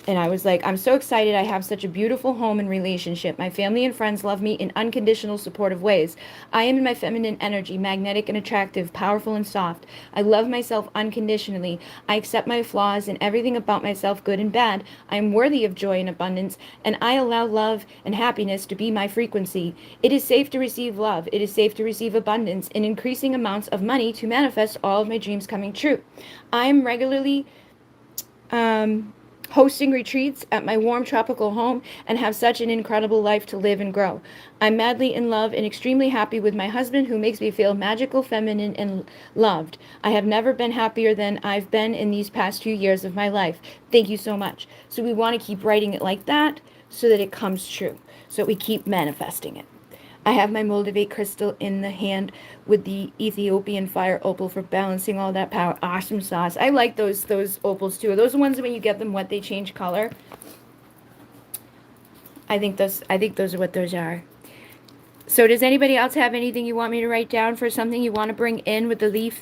and I was like, I'm so excited. I have such a beautiful home and relationship. My family and friends love me in unconditional, supportive ways. I am in my feminine energy, magnetic and attractive, powerful and soft. I love myself unconditionally. I accept my flaws and everything about myself, good and bad. I am worthy of joy and abundance, and I allow love and happiness to be my frequency. It is safe to receive love. It is safe to receive abundance and increasing amounts of money to manifest all of my dreams coming true. I am regularly hosting retreats at my warm tropical home and have such an incredible life to live and grow. I'm madly in love and extremely happy with my husband, who makes me feel magical, feminine, and loved. I have never been happier than I've been in these past few years of my life. Thank you so much. So we want to keep writing it like that so that it comes true, so that we keep manifesting it. I have my Moldavate crystal in the hand with the Ethiopian fire opal for balancing all that power. Awesome sauce. I like those opals too. Are those the ones when you get them wet they change color? I think those are what those are. So does anybody else have anything you want me to write down for something you want to bring in with the leaf?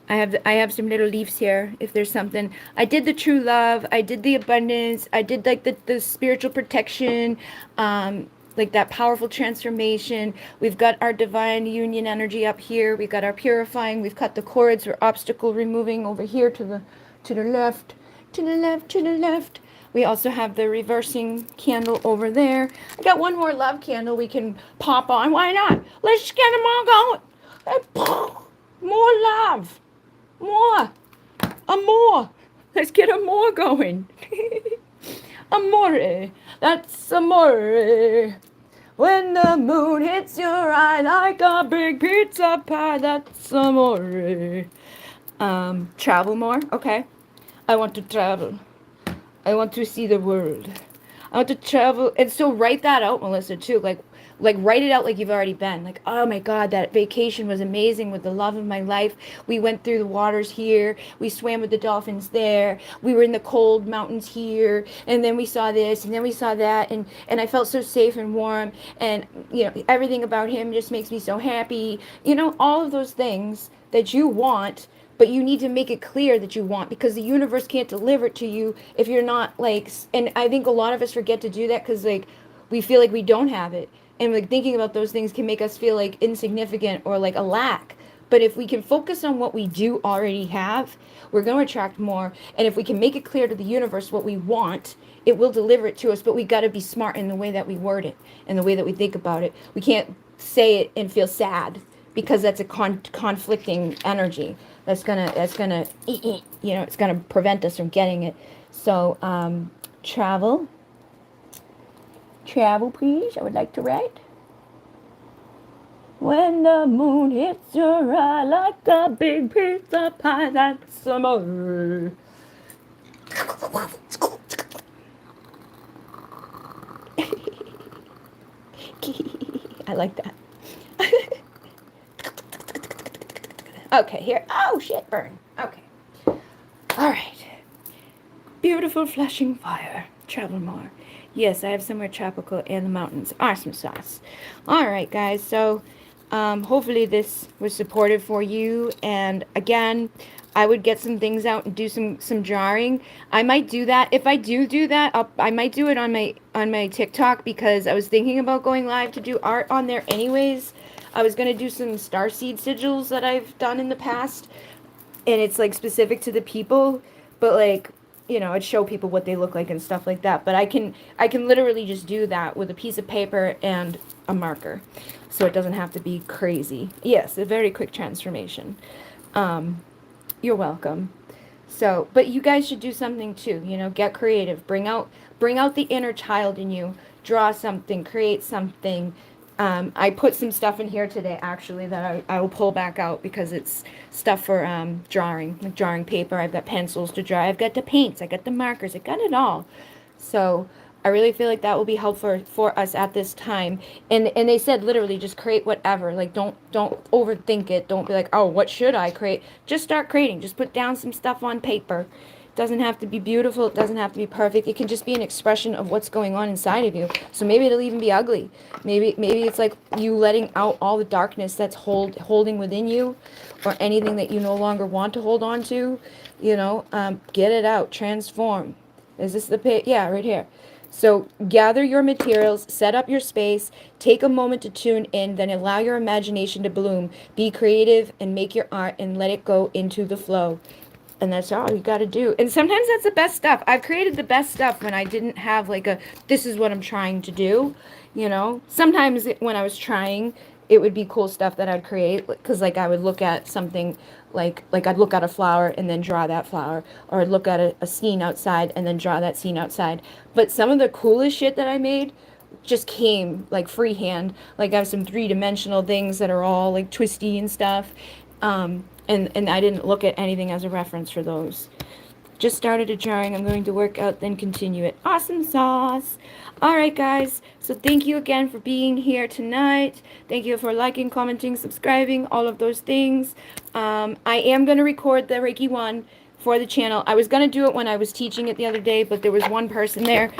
I have some little leaves here if there's something. I did the true love, I did the abundance, I did like the spiritual protection, like that powerful transformation. We've got our divine union energy up here. We've got our purifying. We've cut the cords or obstacle removing over here to the left, to the left, to the left. We also have the reversing candle over there. I got one more love candle we can pop on. Why not? Let's get them all going. More love. More. More. Let's get a more going. Amore, that's amore. When the moon hits your eye like a big pizza pie, that's amore. Travel more? Okay. I want to travel. I want to see the world. I want to travel. And so write that out, Melissa, too. Like write it out like you've already been. Like, oh my God, that vacation was amazing with the love of my life. We went through the waters here. We swam with the dolphins there. We were in the cold mountains here. And then we saw this and then we saw that. And I felt so safe and warm. And, you know, everything about him just makes me so happy. You know, all of those things that you want, but you need to make it clear that you want, because the universe can't deliver it to you if you're not like, and I think a lot of us forget to do that because like we feel like we don't have it. And like thinking about those things can make us feel like insignificant or like a lack. But if we can focus on what we do already have, we're going to attract more. And if we can make it clear to the universe what we want, it will deliver it to us. But we got to be smart in the way that we word it and the way that we think about it. We can't say it and feel sad, because that's a conflicting energy. That's gonna you know, it's gonna prevent us from getting it. So travel, please. I would like to write. When the moon hits your eye like a big piece of pie, that's summer. I like that. Okay, here. Oh, shit, burn. Okay. All right. Beautiful flashing fire. Travel more. Yes, I have somewhere tropical in the mountains. Awesome sauce. All right, guys. So, hopefully this was supportive for you. And again, I would get some things out and do some drawing. I might do that. If I do that, I might do it on my TikTok, because I was thinking about going live to do art on there anyways. I was gonna do some starseed sigils that I've done in the past, and it's like specific to the people, but like, you know, I'd show people what they look like and stuff like that. But I can literally just do that with a piece of paper and a marker, so it doesn't have to be crazy. Yes, a very quick transformation. You're welcome. So, but you guys should do something too, you know, get creative, bring out the inner child in you, draw something, create something. I put some stuff in here today, actually, that I will pull back out, because it's stuff for drawing, like drawing paper. I've got pencils to draw. I've got the paints. I got the markers. I got it all. So I really feel like that will be helpful for us at this time. And they said literally just create whatever. Like don't overthink it. Don't be like, oh, what should I create? Just start creating. Just put down some stuff on paper. Doesn't have to be beautiful. It doesn't have to be perfect. It can just be an expression of what's going on inside of you. So maybe it'll even be ugly. Maybe it's like you letting out all the darkness that's holding within you, or anything that you no longer want to hold on to. You know, get it out. Transform. Is this the page? Yeah, right here. So gather your materials, set up your space, take a moment to tune in, then allow your imagination to bloom. Be creative and make your art, and let it go into the flow. And that's all you got to do. And sometimes that's the best stuff. I've created the best stuff when I didn't have like this is what I'm trying to do, you know. Sometimes when I was trying, it would be cool stuff that I'd create, because like I would look at something, like I'd look at a flower and then draw that flower, or I'd look at a scene outside and then draw that scene outside. But some of the coolest shit that I made just came like freehand. Like I have some three-dimensional things that are all like twisty and stuff. And I didn't look at anything as a reference for those. Just started a drawing. I'm going to work out, then continue it. Awesome sauce. All right, guys. So thank you again for being here tonight. Thank you for liking, commenting, subscribing, all of those things. I am going to record the Reiki 1 for the channel. I was going to do it when I was teaching it the other day, but there was one person there,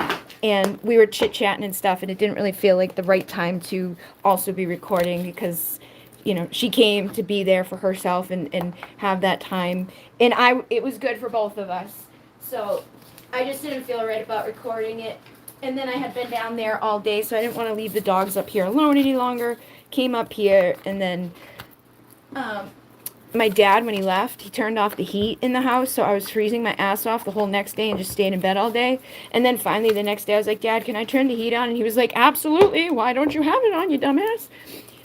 and we were chit-chatting and stuff, and it didn't really feel like the right time to also be recording, because you know, she came to be there for herself and have that time. And it was good for both of us. So I just didn't feel right about recording it. And then I had been down there all day, so I didn't want to leave the dogs up here alone any longer. Came up here, and then my dad, when he left, he turned off the heat in the house, so I was freezing my ass off the whole next day and just stayed in bed all day. And then finally the next day I was like, Dad, can I turn the heat on? And he was like, absolutely. Why don't you have it on, you dumbass?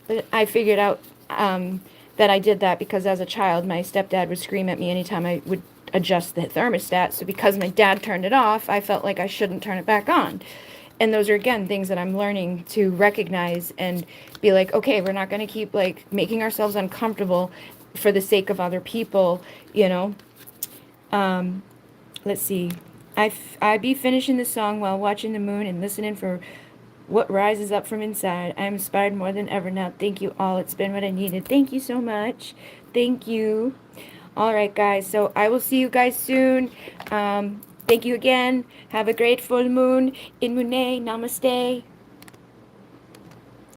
But I figured out that I did that because as a child, my stepdad would scream at me anytime I would adjust the thermostat. So because my dad turned it off, I felt like I shouldn't turn it back on. And those are, again, things that I'm learning to recognize and be like, okay, we're not going to keep, like, making ourselves uncomfortable for the sake of other people, you know. Let's see. I be finishing the song while watching the moon and listening for what rises up from inside. I'm inspired more than ever now. Thank you all. It's been what I needed. Thank you so much. Thank you. All right, guys. So I will see you guys soon. Thank you again. Have a great full moon. In Mune. Namaste.